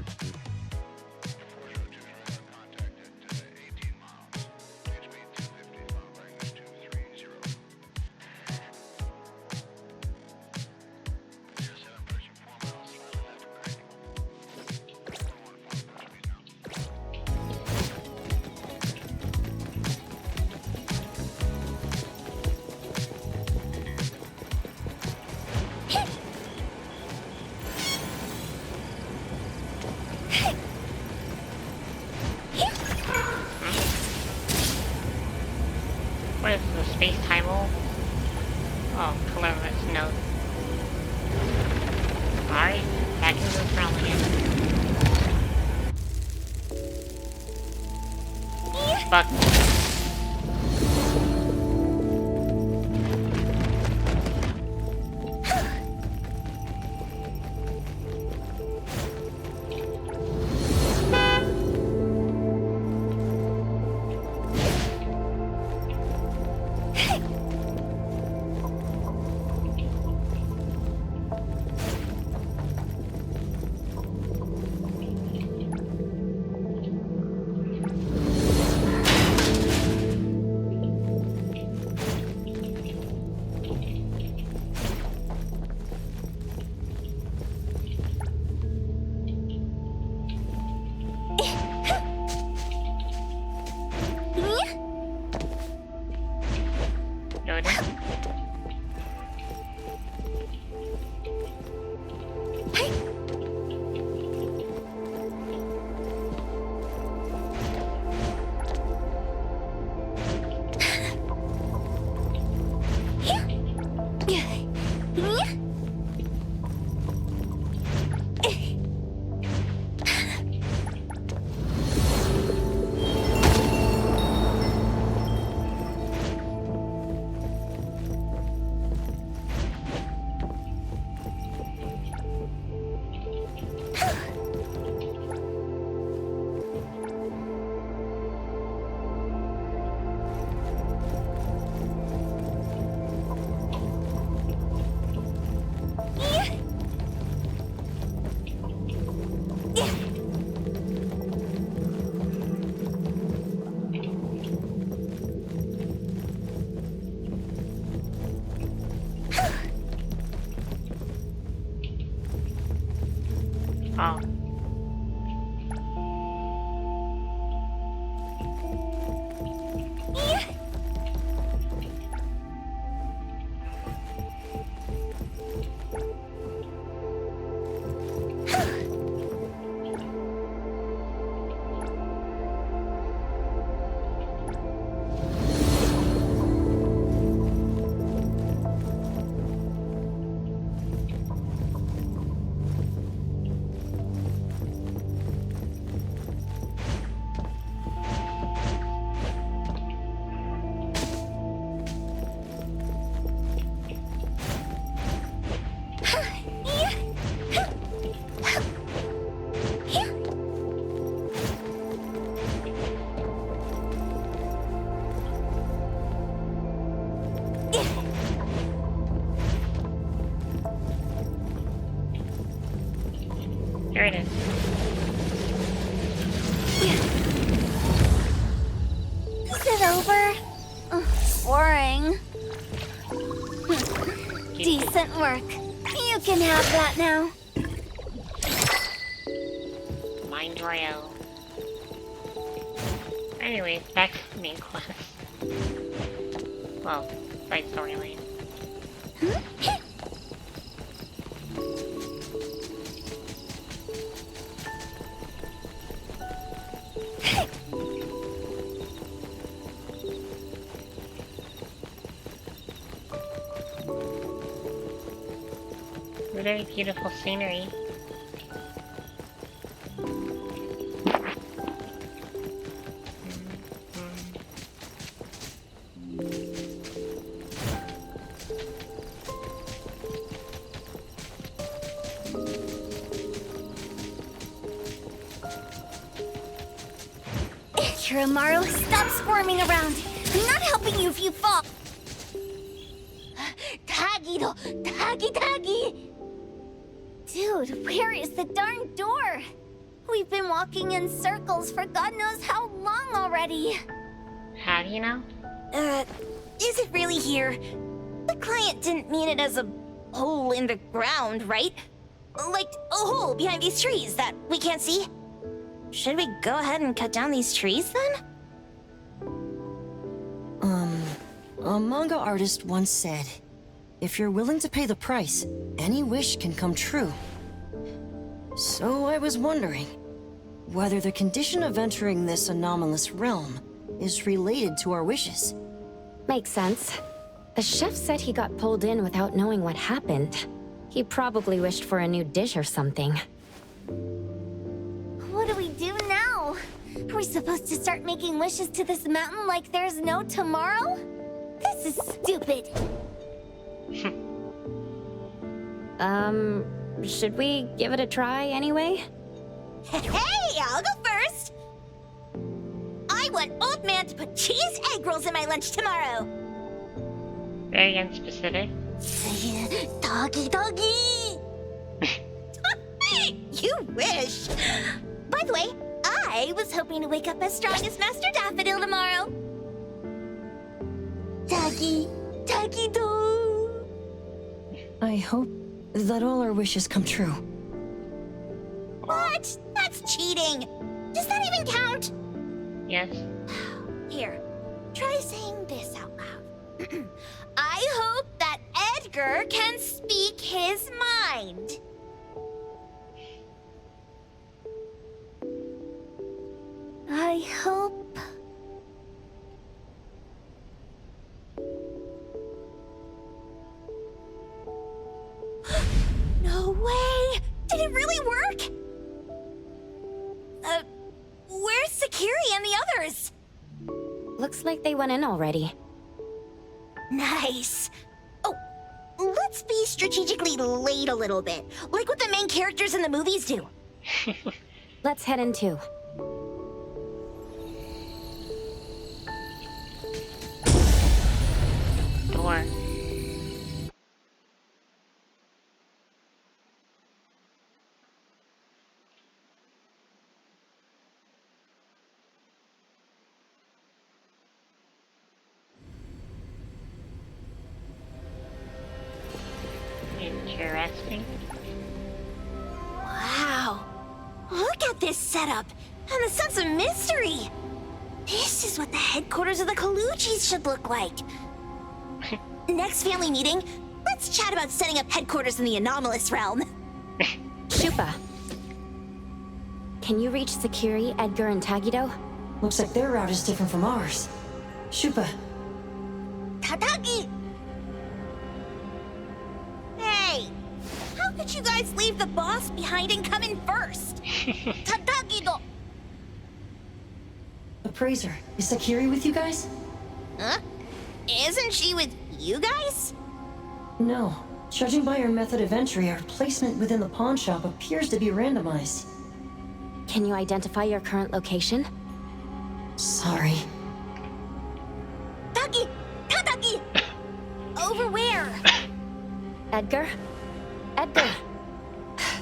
What is the space-time hole? Oh, colorless note. Alright, back into the realm again. Fuck. Oh. Here it is. Is it over? Boring. Decent work. You can have that now. Mind Royale. Anyways, back to the main quest. Well, side storyline. Very beautiful scenery. Kiramaru, stop squirming around. I'm not helping you if you fall. Tagi! Dude, where is the darn door? We've been walking in circles for God knows how long already. How do you know? Is it really here? The client didn't mean it as a hole in the ground, right? Like a hole behind these trees that we can't see? Should we go ahead and cut down these trees then? A manga artist once said, if you're willing to pay the price, any wish can come true. So I was wondering whether the condition of entering this anomalous realm is related to our wishes. Makes sense. The chef said he got pulled in without knowing what happened. He probably wished for a new dish or something. What do we do now? Are we supposed to start making wishes to this mountain like there's no tomorrow? This is stupid. Should we give it a try anyway? Hey, I'll go first! I want Old Man to put cheese egg rolls in my lunch tomorrow! Very unspecific. Doggy! You wish! By the way, I was hoping to wake up as strong as Master Daffodil tomorrow. Doggy do! I hope that all our wishes come true. What? That's cheating! Does that even count? Yes. Here, try saying this out loud. I hope that Edgar can speak his mind. I hope... No way! Did it really work? Where's Sakiri and the others? Looks like they went in already. Nice. Oh, let's be strategically late a little bit, like what the main characters in the movies do. Let's head in too. Door. Interesting. Wow. Look at this setup, and the sense of mystery. This is what the headquarters of the Kaluchis should look like. Next family meeting, let's chat about setting up headquarters in the anomalous realm. Shupa. Can you reach Sakiri, Edgar, and Tagido? Looks like their route is different from ours. Shupa. Tatagi! Hey! How could you guys leave the boss behind and come in first? Tatagi-do! Appraiser, is Sakiri with you guys? Huh? Isn't she with you guys? No. Judging by our method of entry, our placement within the pawn shop appears to be randomized. Can you identify your current location? Sorry. Tatagi! Over where? Edgar? Edgar!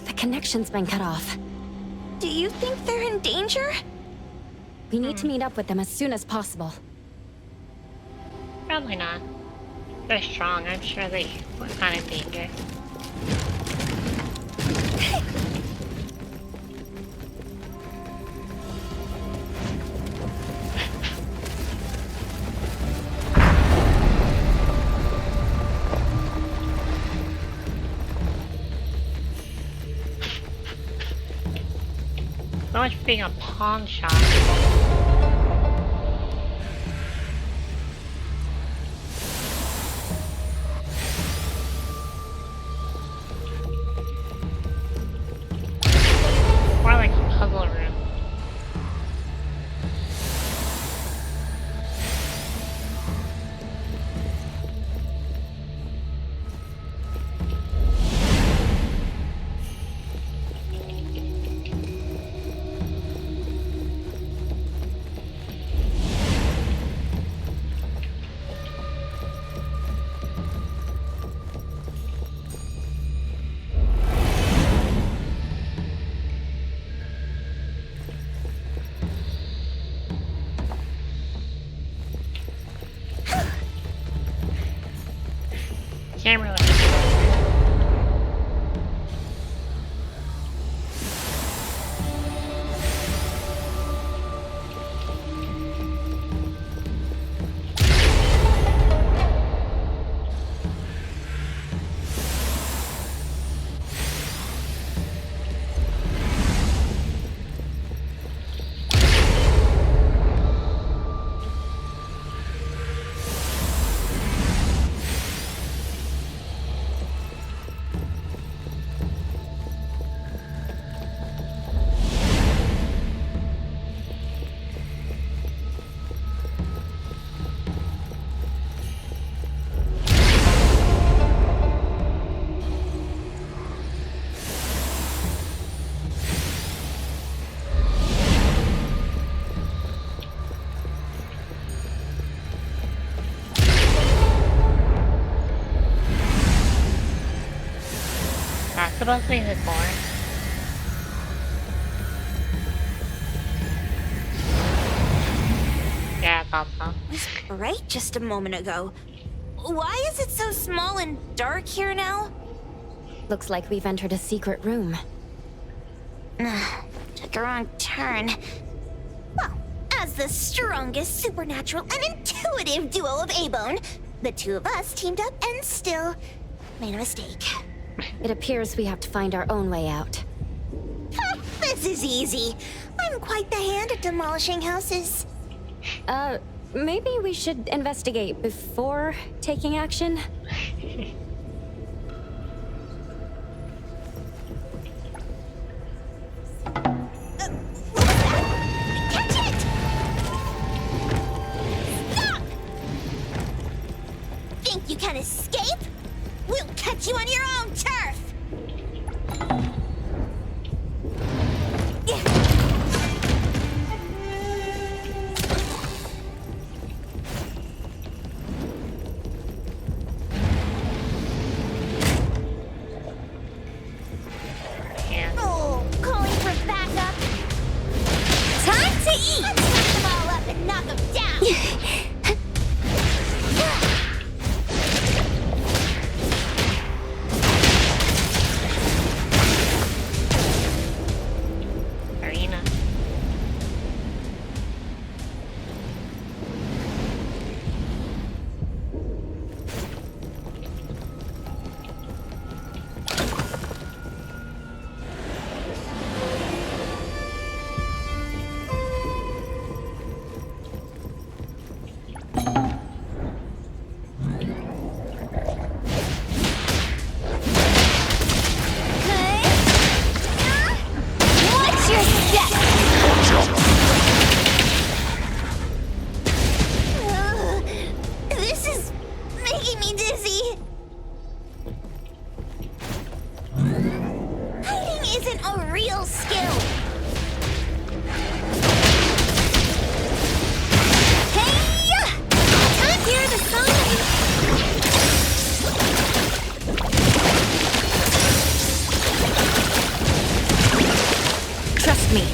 The connection's been cut off. Do you think they're in danger? We need to meet up with them as soon as possible. Probably not. They're strong, I'm sure they were not in danger. So much for being a pawn shop. More like a puzzle room. Can't really. That's supposed to be the core. Yeah, I thought so. It was bright just a moment ago. Why is it so small and dark here now? Looks like we've entered a secret room. Took a wrong turn. Well, as the strongest supernatural and intuitive duo of A-Bone, the two of us teamed up and still made a mistake. It appears we have to find our own way out. This is easy. I'm quite the hand at demolishing houses. Maybe we should investigate before taking action? Catch it! Stop! Think you can escape? We'll catch you on your own turf! Oh, calling for backup. Time to eat! Let's knock them all up and knock them down! Arena. What's your step? This is making me dizzy. Hiding isn't a real skill. Hey! Time to hear the sign. Trust me.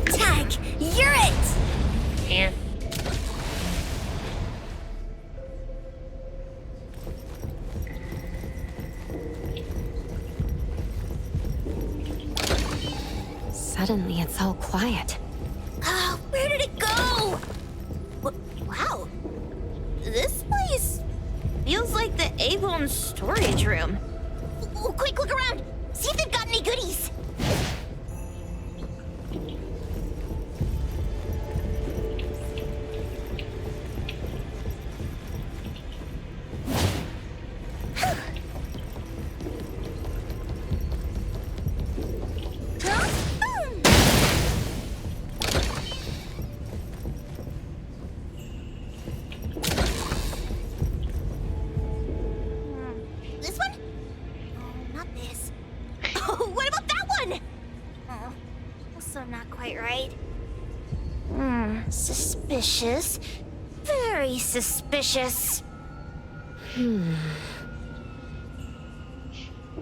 Tag, you're it! Yeah. Suddenly it's all quiet. Oh, where did it go? Wow. This place feels like the A-Bone storage room. Quick, look around. See if they've got any goodies. not quite right. Suspicious. Very suspicious. In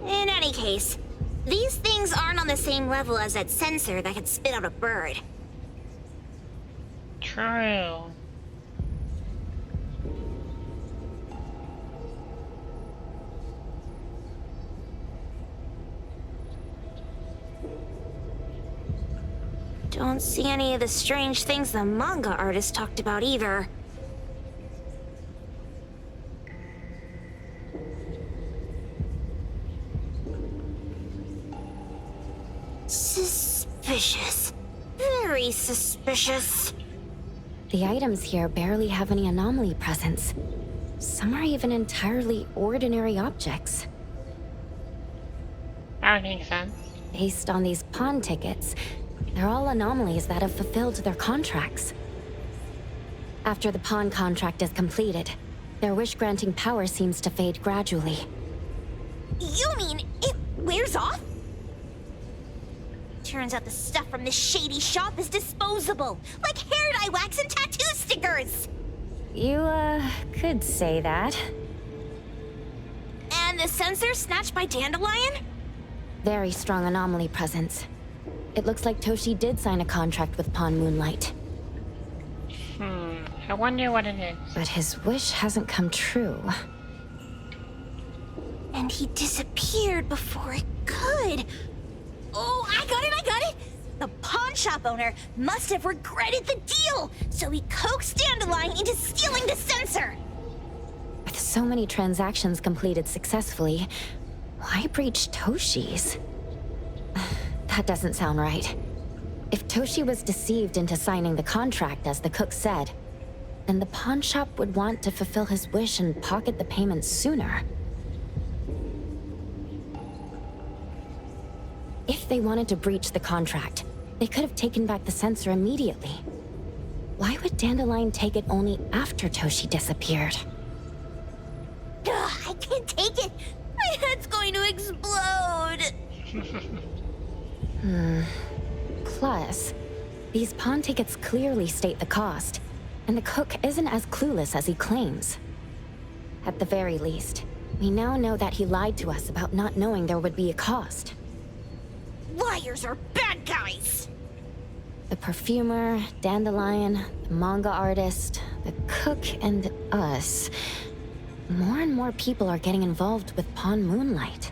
any case, these things aren't on the same level as that sensor that could spit out a bird. True. Don't see any of the strange things the manga artist talked about either. Suspicious. Very suspicious. The items here barely have any anomaly presence. Some are even entirely ordinary objects. That makes sense. Based on these pawn tickets, they're all anomalies that have fulfilled their contracts. After the pawn contract is completed, their wish-granting power seems to fade gradually. You mean it wears off? Turns out the stuff from this shady shop is disposable, like hair dye wax and tattoo stickers! You, could say that. And the sensor snatched by Dandelion? Very strong anomaly presence. It looks like Toshi did sign a contract with Pawn Moonlight. I wonder what it is. But his wish hasn't come true. And he disappeared before it could. Oh, I got it! The pawn shop owner must have regretted the deal, so he coaxed Dandelion into stealing the sensor. With so many transactions completed successfully, why breach Toshi's? That doesn't sound right. If Toshi was deceived into signing the contract as the cook said, then the pawn shop would want to fulfill his wish and pocket the payment sooner. If they wanted to breach the contract, they could have taken back the sensor immediately. Why would Dandelion take it only after Toshi disappeared? Ugh, I can't take it! My head's going to explode! Plus, these pawn tickets clearly state the cost, and the cook isn't as clueless as he claims. At the very least, we now know that he lied to us about not knowing there would be a cost. Liars are bad guys! The perfumer, Dandelion, the manga artist, the cook, and us. More and more people are getting involved with Pawn Moonlight.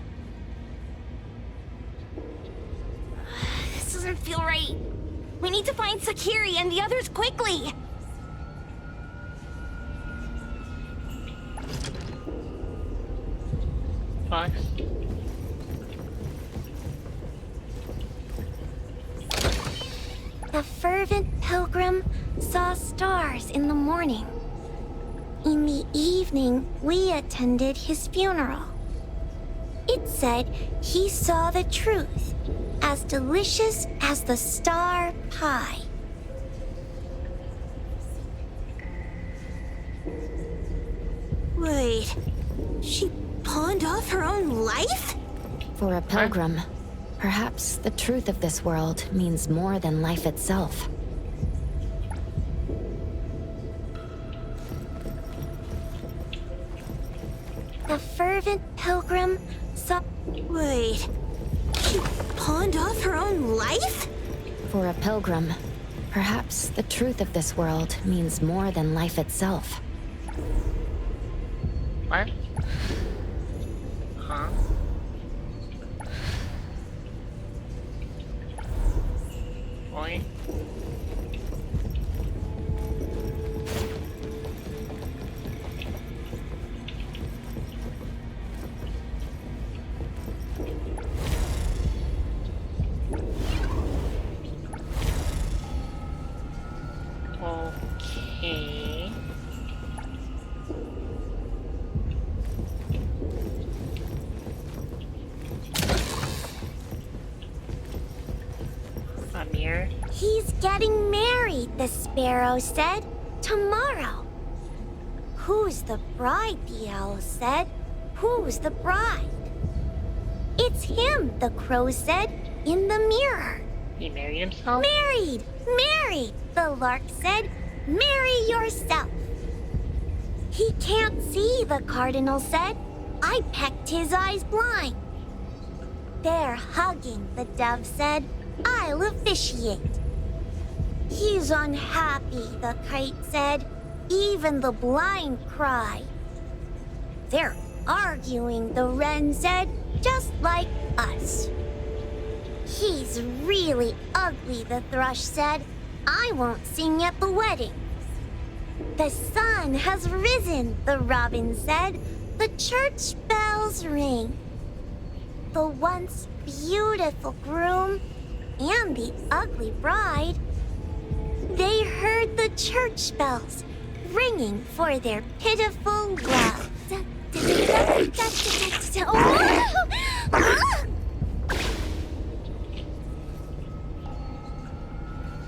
This doesn't feel right. We need to find Sakiri and the others quickly! Fox. The fervent pilgrim saw stars in the morning. In the evening, we attended his funeral. It said he saw the truth, as delicious as the star pie. Wait, she pawned off her own life? For a pilgrim, perhaps the truth of this world means more than life itself. The fervent pilgrim saw... Wait, she pawned off her own life? For a pilgrim, perhaps the truth of this world means more than life itself. What? Huh? Boy. Okay. Amir? He's getting married, the sparrow said. Tomorrow. Who's the bride, the owl said. Who's the bride? It's him, the crow said, in the mirror. He married himself? Married! Married! The lark said, marry yourself. He can't see, the cardinal said. I pecked his eyes blind. They're hugging, the dove said. I'll officiate. He's unhappy, the kite said. Even the blind cry. They're arguing, the wren said, just like us. He's really ugly, the thrush said. I won't sing at the wedding. The sun has risen, the robin said. The church bells ring. The once beautiful groom and the ugly bride, they heard the church bells ringing for their pitiful love.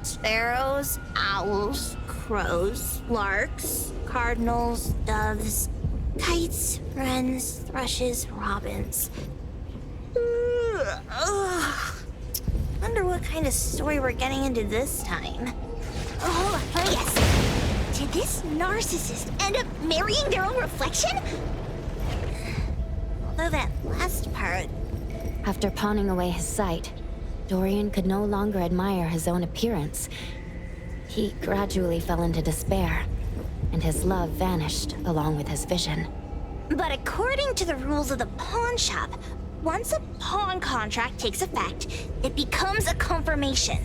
Sparrows, owls, crows, larks, cardinals, doves, kites, wrens, thrushes, robins. Wonder what kind of story we're getting into this time. Oh, yes. Did this narcissist end up marrying their own reflection? Although that last part... After pawning away his sight, Dorian could no longer admire his own appearance. He gradually fell into despair, and his love vanished along with his vision. But according to the rules of the pawn shop, once a pawn contract takes effect, it becomes a confirmation.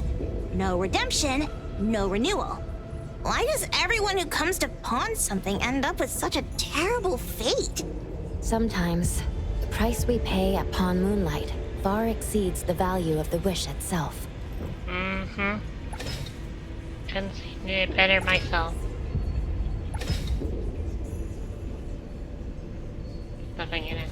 No redemption, no renewal. Why does everyone who comes to pawn something end up with such a terrible fate? Sometimes, the price we pay at Pawn Moonlight far exceeds the value of the wish itself. Mm-hmm. Couldn't say it better myself. Nothing in it.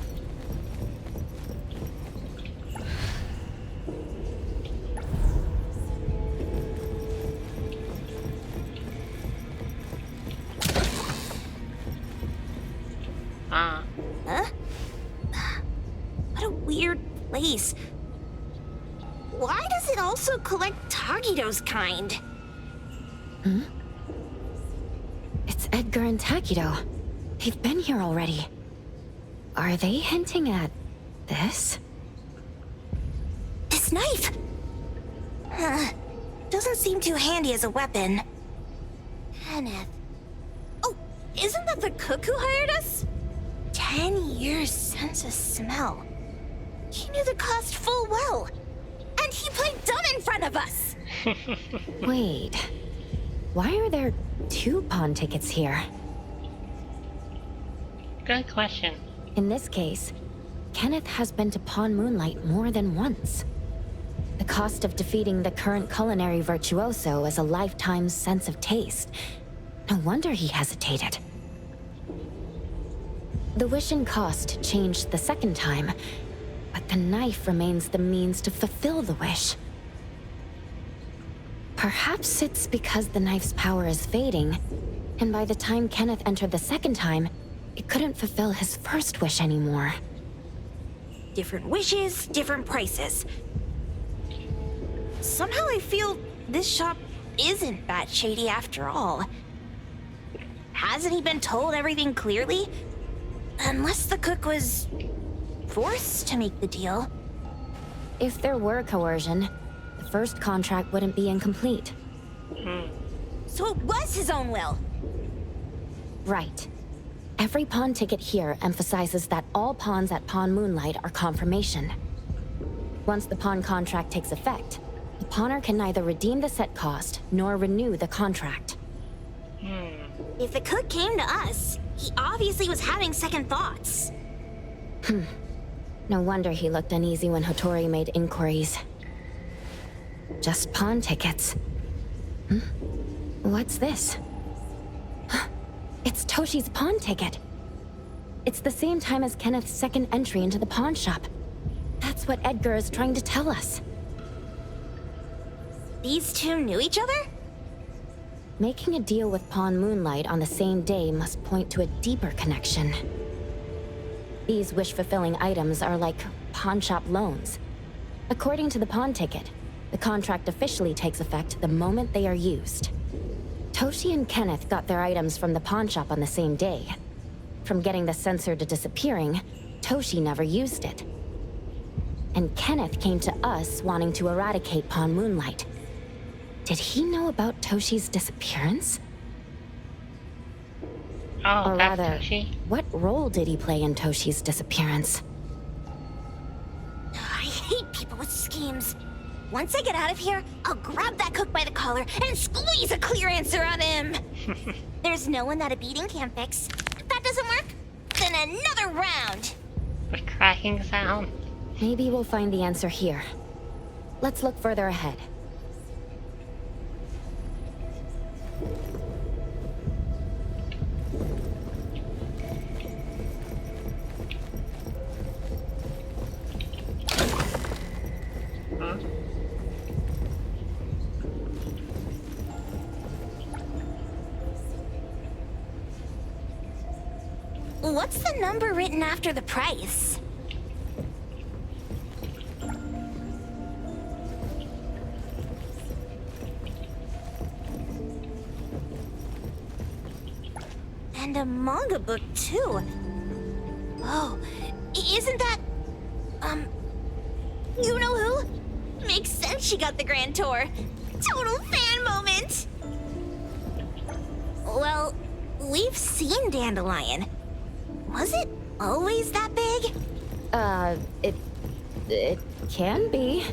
Huh? What a weird place. Why does it also collect Tagido's kind? Hmm? It's Edgar and Takido. They've been here already. Are they hinting at this? This knife! Doesn't seem too handy as a weapon. Kenneth. Oh, isn't that the cook who hired us? 10 years sense of smell. He knew the cost full well. And he played dumb in front of us! Wait. Why are there 2 pawn tickets here? Good question. In this case, Kenneth has been to Pawn Moonlight more than once. The cost of defeating the current culinary virtuoso is a lifetime's sense of taste. No wonder he hesitated. The wish and cost changed the second time, but the knife remains the means to fulfill the wish. Perhaps it's because the knife's power is fading, and by the time Kenneth entered the second time, it couldn't fulfill his first wish anymore. Different wishes, different prices. Somehow I feel this shop isn't that shady after all. Hasn't he been told everything clearly? Unless the cook was forced to make the deal. If there were coercion, the first contract wouldn't be incomplete. So it was his own will. Right. Every pawn ticket here emphasizes that all pawns at Pawn Moonlight are confirmation. Once the pawn contract takes effect, the pawner can neither redeem the set cost nor renew the contract. If the cook came to us, he obviously was having second thoughts. No wonder he looked uneasy when Hotori made inquiries. Just pawn tickets. What's this? It's Toshi's pawn ticket. It's the same time as Kenneth's second entry into the pawn shop. That's what Edgar is trying to tell us. These two knew each other? Making a deal with Pawn Moonlight on the same day must point to a deeper connection. These wish-fulfilling items are like pawn shop loans. According to the pawn ticket, The contract officially takes effect the moment they are used. Toshi and Kenneth got their items from the pawn shop on the same day. From getting the sensor to disappearing, Toshi never used it. And Kenneth came to us wanting to eradicate Pawn Moonlight. Did he know about Toshi's disappearance? Oh, or that's rather, Toshi. what role did he play in Toshi's disappearance? I hate people with schemes. Once I get out of here, I'll grab that cook by the collar and squeeze a clear answer on him. There's no one that a beating can't fix. If that doesn't work, then another round. The cracking sound. Maybe we'll find the answer here. Let's look further ahead. What's the number written after the price? And a manga book, too. Oh, isn't that... you know who? Makes sense she got the Grand Tour. Total fan moment! Well, we've seen Dandelion. Was it always that big? It can be.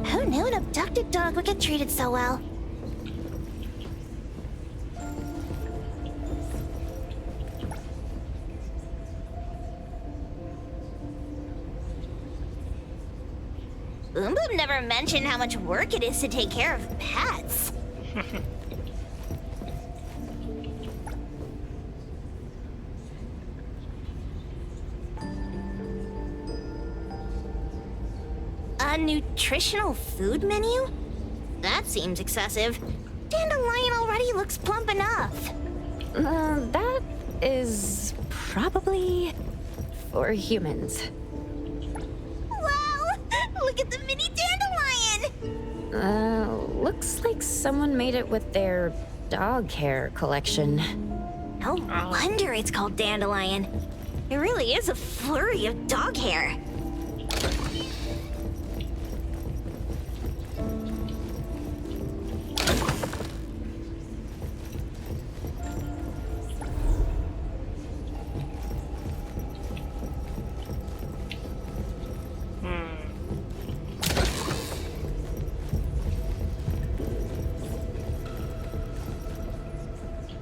Who knew an abducted dog would get treated so well? Boom Boom never mentioned how much work it is to take care of pets. A nutritional food menu? That seems excessive. Dandelion already looks plump enough. That is probably for humans. Wow! Look at the mini dandelion! Looks like someone made it with their dog hair collection. No wonder it's called Dandelion. It really is a flurry of dog hair.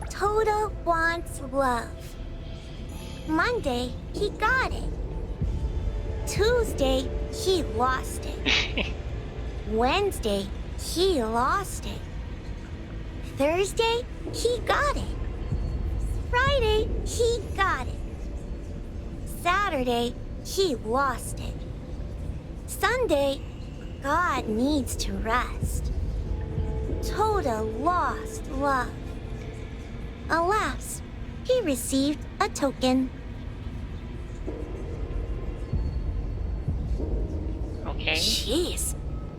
Toto wants love. Monday, he got it. Tuesday, he lost it. Wednesday, he lost it. Thursday, he got it. Friday, he got it. Saturday, he lost it. Sunday, God needs to rest. Toto lost love. Alas, he received a token. Okay. Jeez,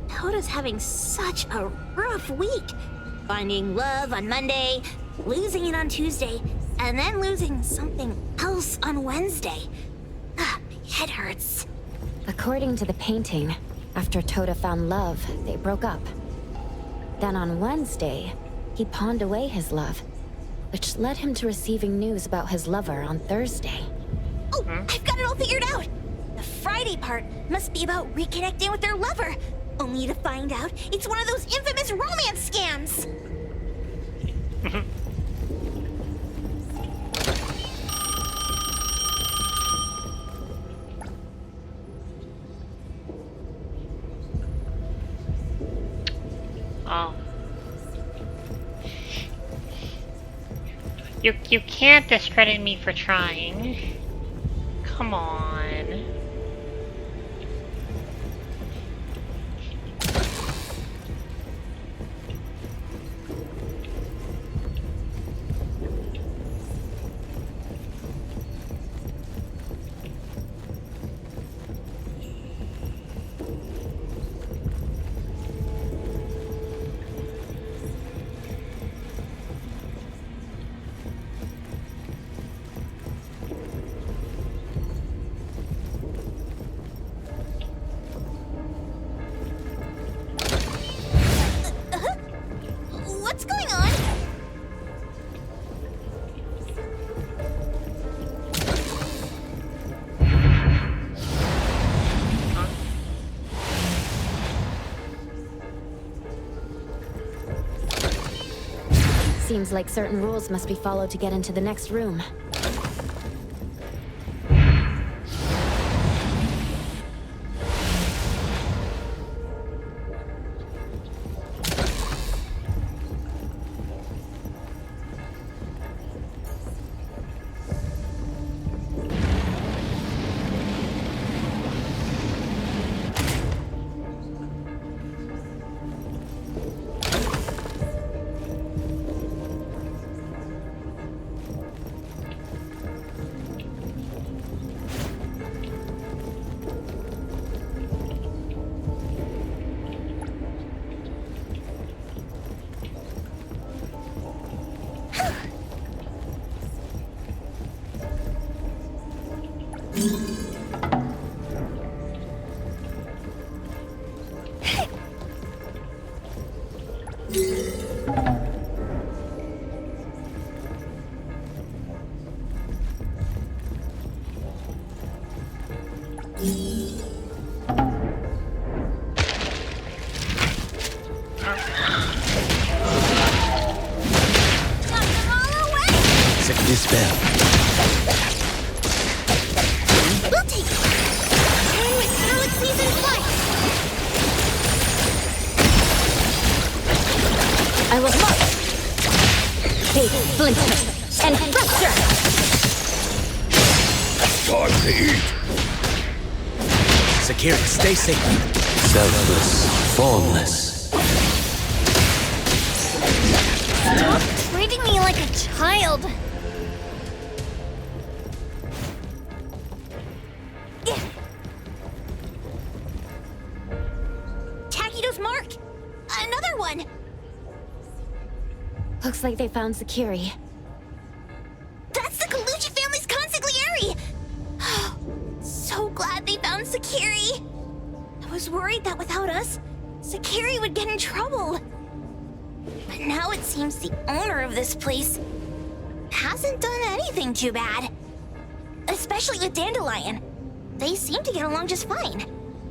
Toto's having such a rough week. Finding love on Monday, losing it on Tuesday, and then losing something else on Wednesday. My head hurts. According to the painting, after Toto found love, they broke up. Then on Wednesday, he pawned away his love, which led him to receiving news about his lover on Thursday. Oh, I've got it all figured out! The Friday part must be about reconnecting with their lover, only to find out it's one of those infamous romance scams! Oh. You can't discredit me for trying. Come on. What's going on? Seems like certain rules must be followed to get into the next room. Second spell. We'll take it. And with galaxies in flight. I will mark. Hey, Splinter and Thruster. Time to eat. Sakiri, stay safe. Selfless, formless. Stop treating me like a child. Takido's mark. Another one. Looks like they found Sakiri. That's the Colucci family's consigliere! So glad they found Sakiri! I was worried that without us, Sakiri would get in trouble. But now it seems the owner of this place hasn't done anything too bad. Especially with Dandelion. They seem to get along just fine.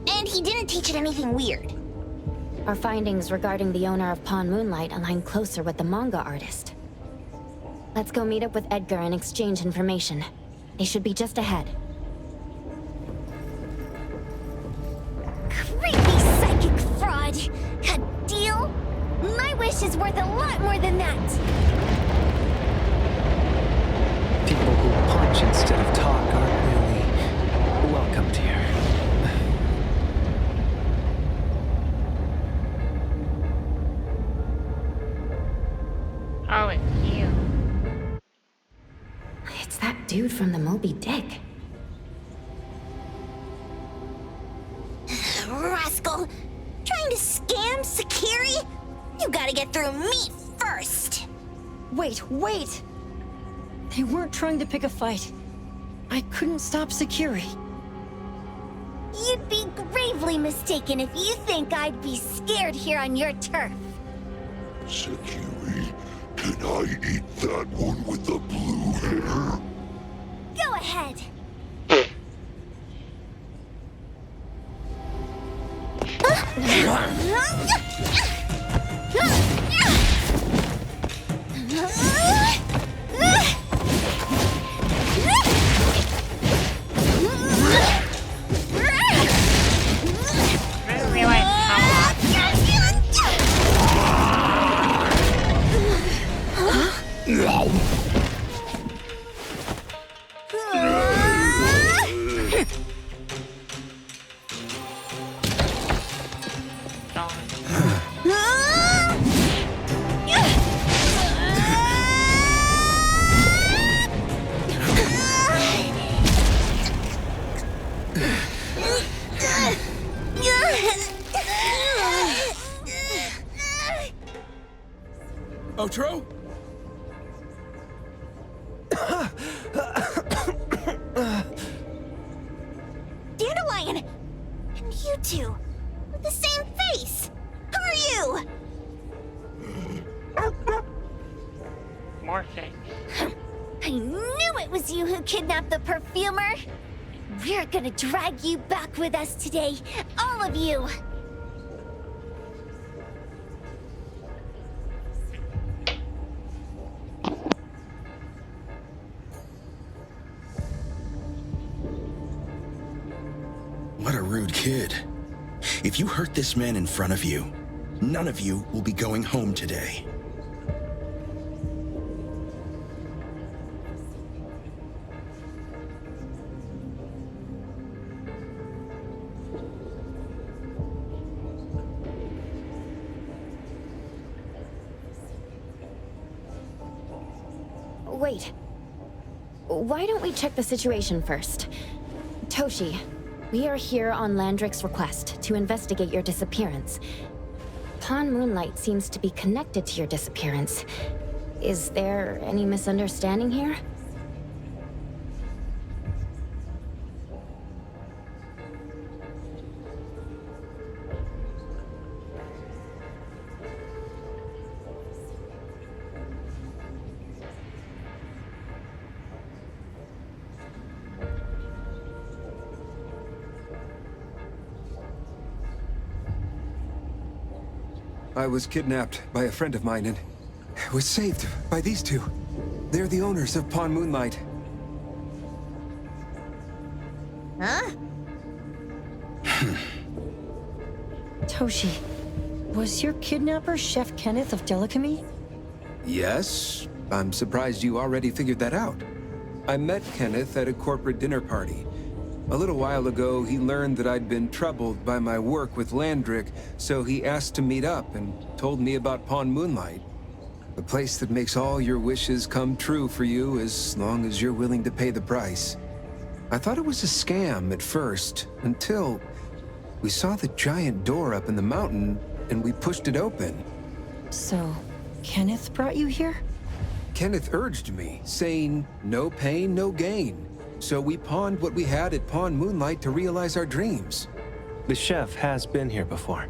And he didn't teach it anything weird. Our findings regarding the owner of Pawn Moonlight align closer with the manga artist. Let's go meet up with Edgar and exchange information. They should be just ahead. Creepy psychic fraud! A deal? My wish is worth a lot more than that! People who punch instead of talk aren't really welcomed here. Oh, it's you. It's that dude from the Moby Dick. Rascal! Trying to scam Sakiri? You gotta get through me first! Wait! They weren't trying to pick a fight. I couldn't stop Sakiri. You'd be gravely mistaken if you think I'd be scared here on your turf. Sakiri, can I eat that one with the blue hair? Go ahead. I didn't realize how Outro? Dandelion! And you two, with the same face! Who are you? morphing. I knew it was you who kidnapped the perfumer! We're gonna drag you back with us today, all of you! What a rude kid. If you hurt this man in front of you, none of you will be going home today. Wait. Why don't we check the situation first? Toshi, we are here on Landrick's request to investigate your disappearance. Pawn Moonlight seems to be connected to your disappearance. Is there any misunderstanding here? I was kidnapped by a friend of mine and was saved by these two. They're the owners of Pawn Moonlight. Huh? Toshi, was your kidnapper Chef Kenneth of Delicamy? Yes, I'm surprised you already figured that out. I met Kenneth at a corporate dinner party. A little while ago, he learned that I'd been troubled by my work with Landrick, so he asked to meet up and told me about Pawn Moonlight. The place that makes all your wishes come true for you as long as you're willing to pay the price. I thought it was a scam at first, until we saw the giant door up in the mountain and we pushed it open. So, Kenneth brought you here? Kenneth urged me, saying, no pain, no gain. So we pawned what we had at Pawn Moonlight to realize our dreams. The chef has been here before.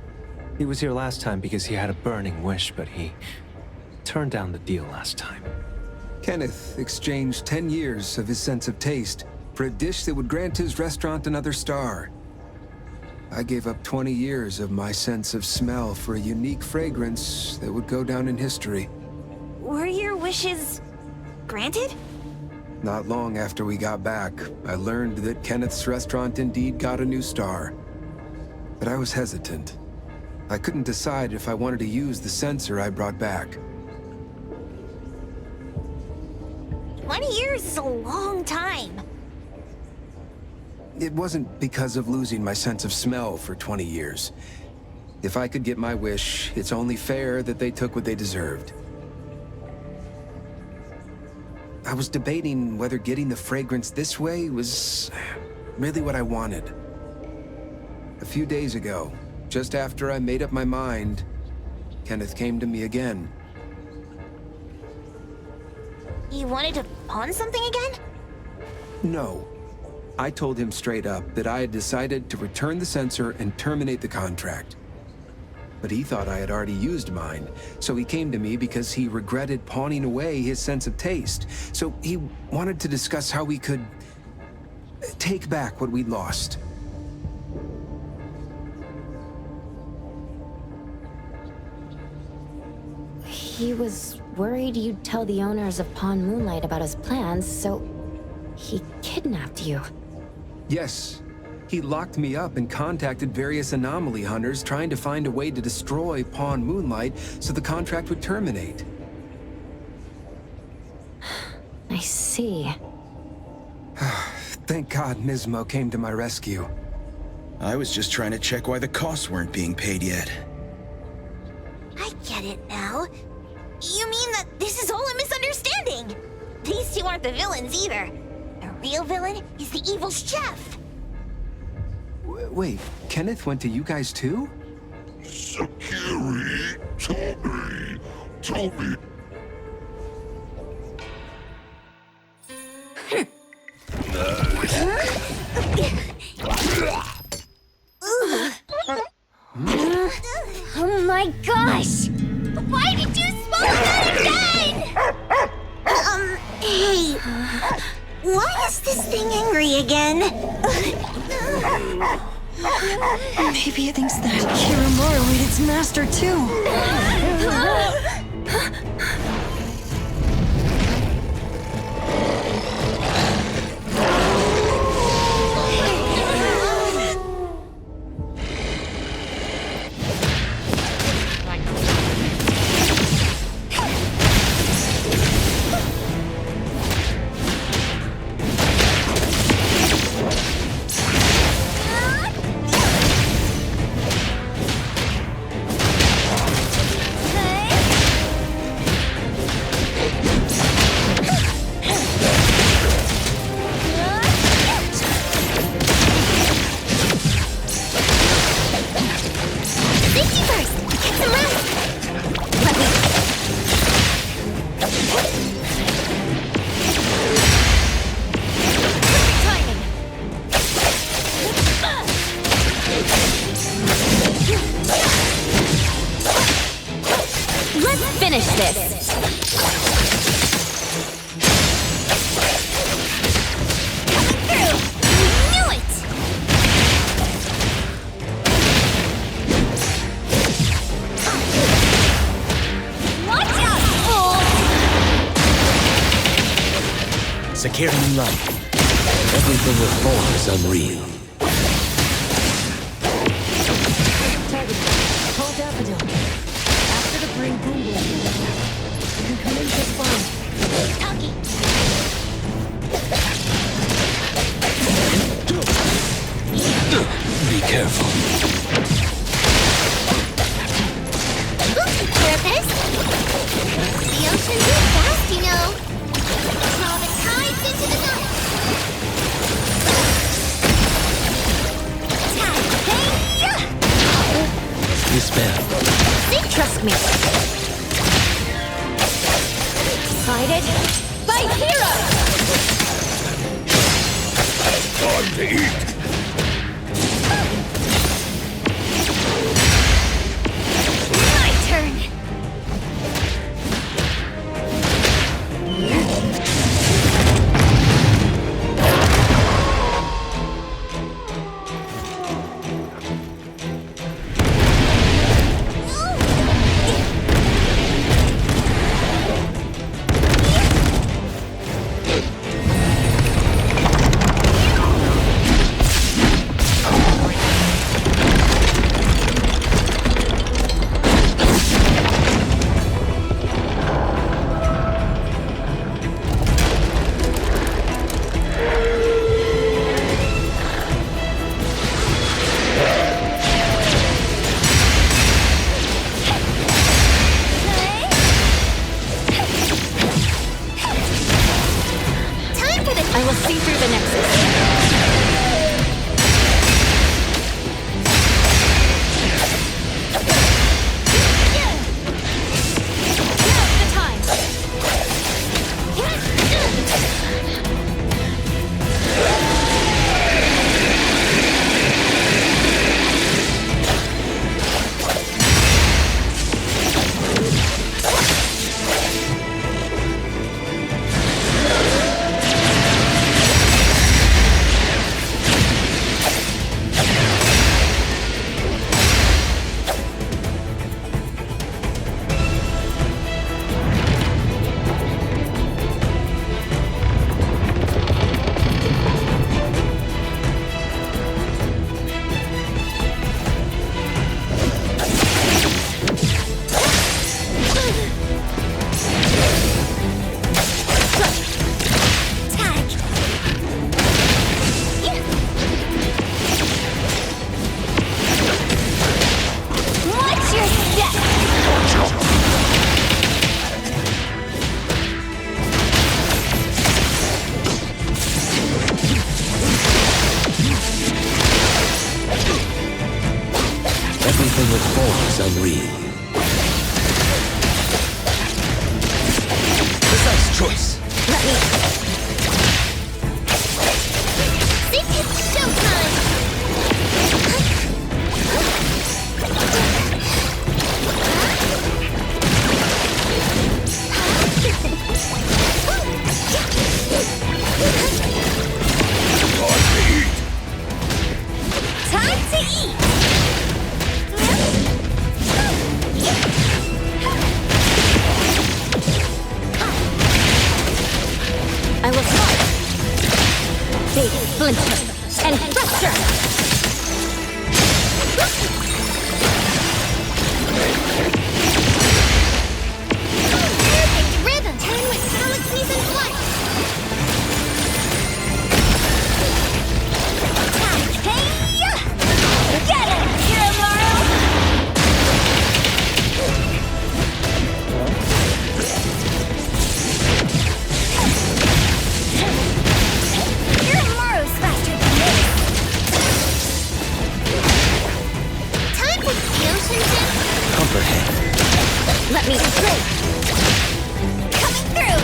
He was here last time because he had a burning wish, but he turned down the deal last time. Kenneth exchanged 10 years of his sense of taste for a dish that would grant his restaurant another star. I gave up 20 years of my sense of smell for a unique fragrance that would go down in history. Were your wishes granted? Not long after we got back, I learned that Kenneth's restaurant indeed got a new star. But I was hesitant. I couldn't decide if I wanted to use the sensor I brought back. 20 years is a long time. It wasn't because of losing my sense of smell for 20 years. If I could get my wish, it's only fair that they took what they deserved. I was debating whether getting the fragrance this way was really what I wanted. A few days ago, just after I made up my mind, Kenneth came to me again. You wanted to pawn something again? No. I told him straight up that I had decided to return the sensor and terminate the contract. But he thought I had already used mine, so he came to me because he regretted pawning away his sense of taste. So he wanted to discuss how we could take back what we'd lost. He was worried you'd tell the owners of Pawn Moonlight about his plans, so he kidnapped you. Yes. He locked me up and contacted various anomaly hunters trying to find a way to destroy Pawn Moonlight so the contract would terminate. I see. Thank God Nismo came to my rescue. I was just trying to check why the costs weren't being paid yet. I get it now. You mean that this is all a misunderstanding? These two aren't the villains either. The real villain is the evil chef. Wait, Kenneth went to you guys too? Sakiri, tell me. Oh my gosh! Why did you smoke that again? Why is this thing angry again? Maybe it thinks that Kiramaru ate its master too. Finish this. Security light. Everything with form is unreal. Target. Call Daffodil. After the bring boom boom. You can come in just fine. Be careful. Purpose? The ocean moves fast, you know. Draw the tides into the night. Despair. Trust me. Guided by hero! Time to eat! My turn! I will see through the nexus. Everything with form is unreal. Precise choice. Let me... Think it's showtime! I will fight! Big splinter and fracture! Perfect rhythm! Turn with galaxies in flight! Hey! Get it, Kiramaru! Kiramaru's faster than this! Time for Kyoshin-jin! Comprehend. Let me straight! Coming through!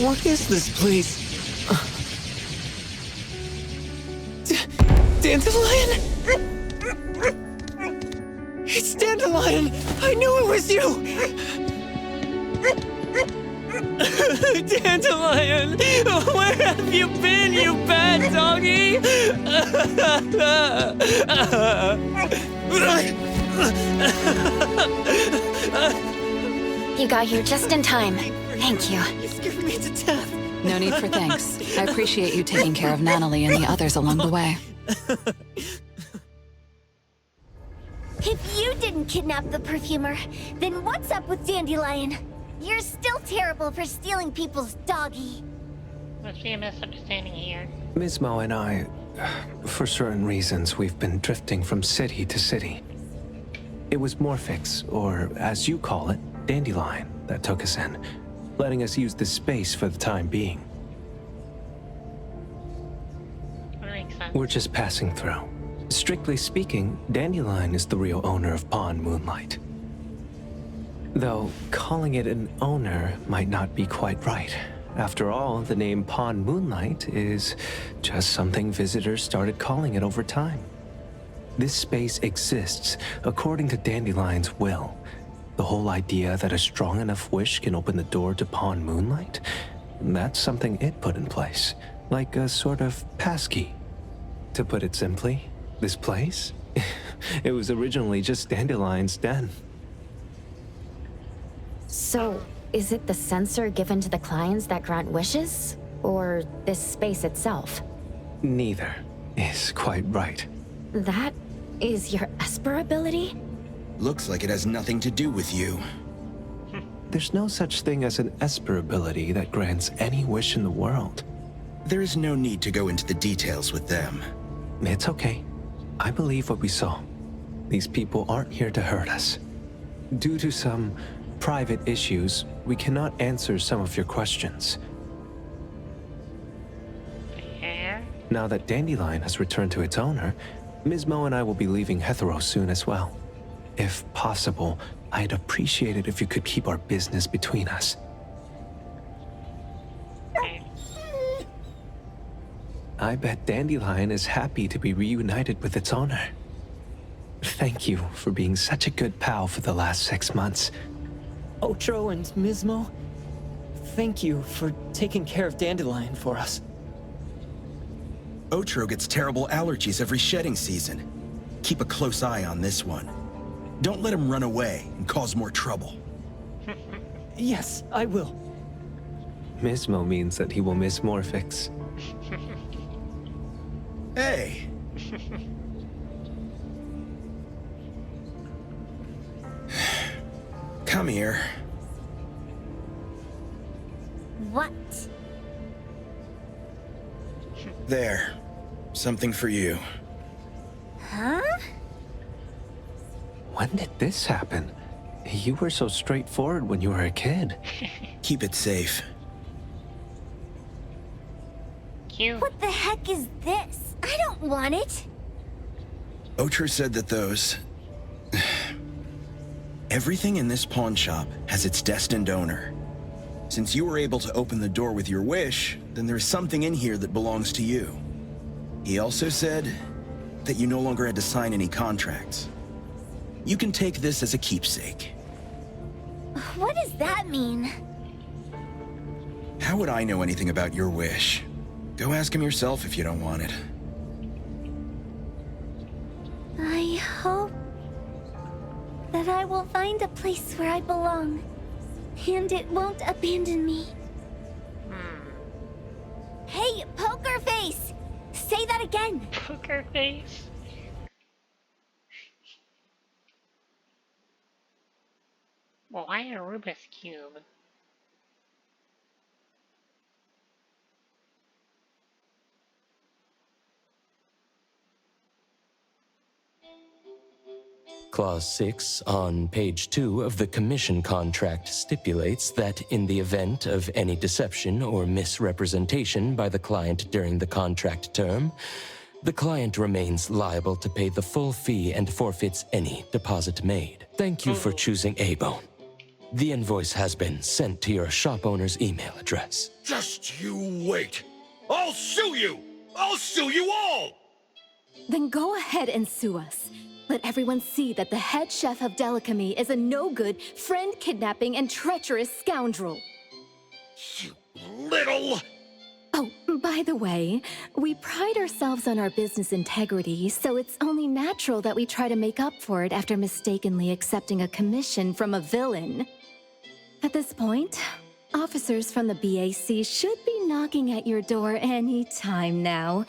What is this place? Dandelion? It's Dandelion! I knew it was you! Dandelion! Where have you been, you bad doggy? You got here just in time. Thank you. You scared me to death. No need for thanks. I appreciate you taking care of Natalie and the others along the way. If you didn't kidnap the perfumer, then what's up with Dandelion? You're still terrible for stealing people's doggy. Must be a misunderstanding here. Ms. Mo and I, for certain reasons, we've been drifting from city to city. It was Morphix, or as you call it, Dandelion, that took us in, letting us use this space for the time being. That makes sense. We're just passing through. Strictly speaking, Dandelion is the real owner of Pond Moonlight. Though, calling it an owner might not be quite right. After all, the name Pond Moonlight is just something visitors started calling it over time. This space exists according to Dandelion's will. The whole idea that a strong enough wish can open the door to Pond Moonlight, that's something it put in place. Like a sort of passkey. To put it simply, this place? It was originally just Dandelion's den. So, is it the sensor given to the clients that grant wishes? Or this space itself? Neither is quite right. That is your Esper ability? Looks like it has nothing to do with you. There's no such thing as an Esper ability that grants any wish in the world. There is no need to go into the details with them. It's okay. I believe what we saw. These people aren't here to hurt us. Due to some private issues, we cannot answer some of your questions. Yeah. Now that Dandelion has returned to its owner, Ms. Mo and I will be leaving Hetero soon as well. If possible, I'd appreciate it if you could keep our business between us. I bet Dandelion is happy to be reunited with its owner. Thank you for being such a good pal for the last 6 months. Otro and Mismo, thank you for taking care of Dandelion for us. Otro gets terrible allergies every shedding season. Keep a close eye on this one. Don't let him run away and cause more trouble. Yes, I will. Mismo means that he will miss Morphix. Hey! Come here. What? There. Something for you. Huh? When did this happen? You were so straightforward when you were a kid. Keep it safe. Cute. What the heck is this? I don't want it. Otro said that those... Everything in this pawn shop has its destined owner. Since you were able to open the door with your wish, then there's something in here that belongs to you. He also said that you no longer had to sign any contracts. You can take this as a keepsake. What does that mean? How would I know anything about your wish? Go ask him yourself if you don't want it. I hope that I will find a place where I belong, and it won't abandon me. Hey, Poker Face! Say that again! Poker Face? Well, why a Rubik's Cube? Clause 6 on page 2 of the commission contract stipulates that in the event of any deception or misrepresentation by the client during the contract term, the client remains liable to pay the full fee and forfeits any deposit made. Thank you for choosing A-Bone. The invoice has been sent to your shop owner's email address. Just you wait. I'll sue you! I'll sue you all! Then go ahead and sue us. Let everyone see that the head chef of Delicamy is a no-good, friend-kidnapping, and treacherous scoundrel. You little... Oh, by the way, we pride ourselves on our business integrity, so it's only natural that we try to make up for it after mistakenly accepting a commission from a villain. At this point, officers from the BAC should be knocking at your door any time now.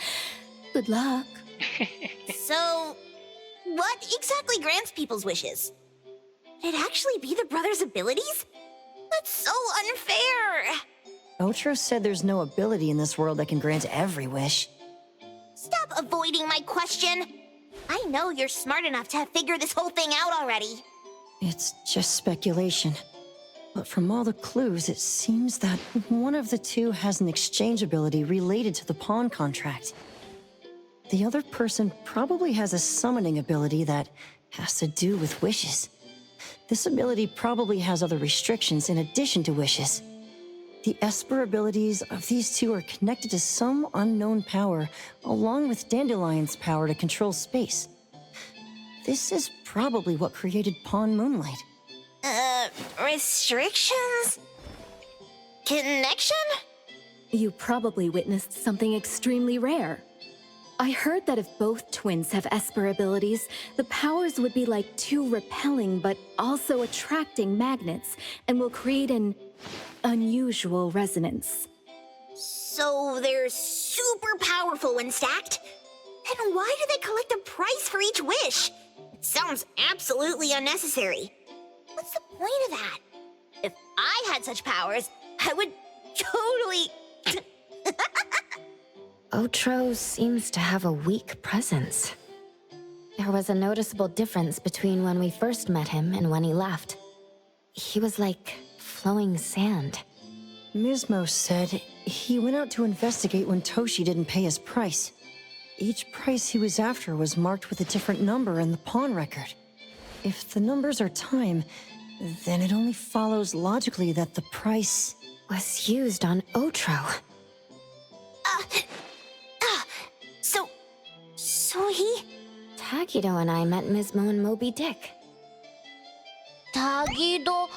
Good luck. So, what exactly grants people's wishes? Would it actually be the brothers' abilities? That's so unfair! Otro said there's no ability in this world that can grant every wish. Stop avoiding my question! I know you're smart enough to have figured this whole thing out already. It's just speculation. But from all the clues, it seems that one of the two has an exchange ability related to the pawn contract. The other person probably has a summoning ability that has to do with wishes. This ability probably has other restrictions in addition to wishes. The Esper abilities of these two are connected to some unknown power, along with Dandelion's power to control space. This is probably what created Pawn Moonlight. Restrictions? Connection? You probably witnessed something extremely rare. I heard that if both twins have Esper abilities, the powers would be like two repelling but also attracting magnets, and will create an unusual resonance. So they're super powerful when stacked? Then why do they collect a price for each wish? It sounds absolutely unnecessary. What's the point of that? If I had such powers, I would totally... Otro seems to have a weak presence. There was a noticeable difference between when we first met him and when he left. He was like flowing sand. Mismo said he went out to investigate when Toshi didn't pay his price. Each price he was after was marked with a different number in the pawn record. If the numbers are time, then it only follows logically that the price was used on Otro. So he... Tagido and I met Mismo and Moby Dick. Tagido...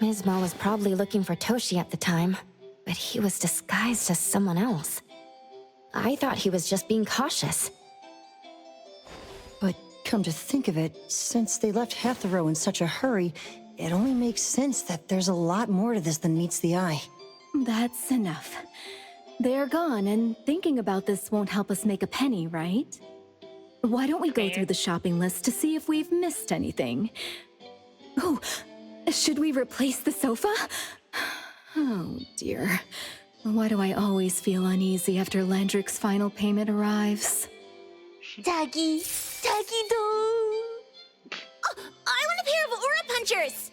Mismo was probably looking for Toshi at the time, but he was disguised as someone else. I thought he was just being cautious. But come to think of it, since they left Hethero in such a hurry, it only makes sense that there's a lot more to this than meets the eye. That's enough. They're gone, and thinking about this won't help us make a penny, right? Why don't we go through the shopping list to see if we've missed anything? Oh, should we replace the sofa? Oh dear. Why do I always feel uneasy after Landrick's final payment arrives? Tagido! Oh, I want a pair of Aura Punchers!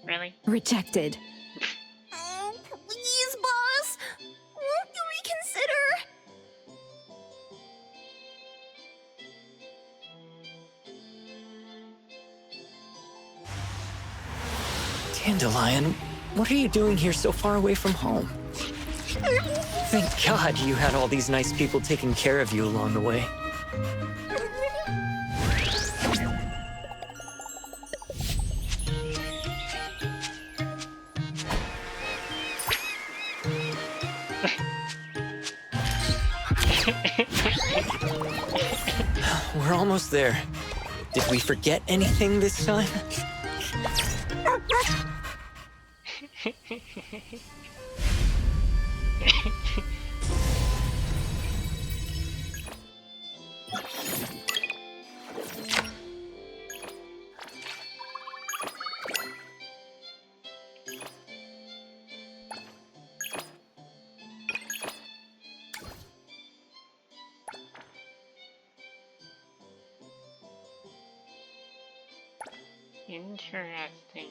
Really? Rejected. Oh, please, boss! Won't you reconsider? Dandelion, what are you doing here so far away from home? Thank God you had all these nice people taking care of you along the way. We're almost there. Did we forget anything this time? Interesting.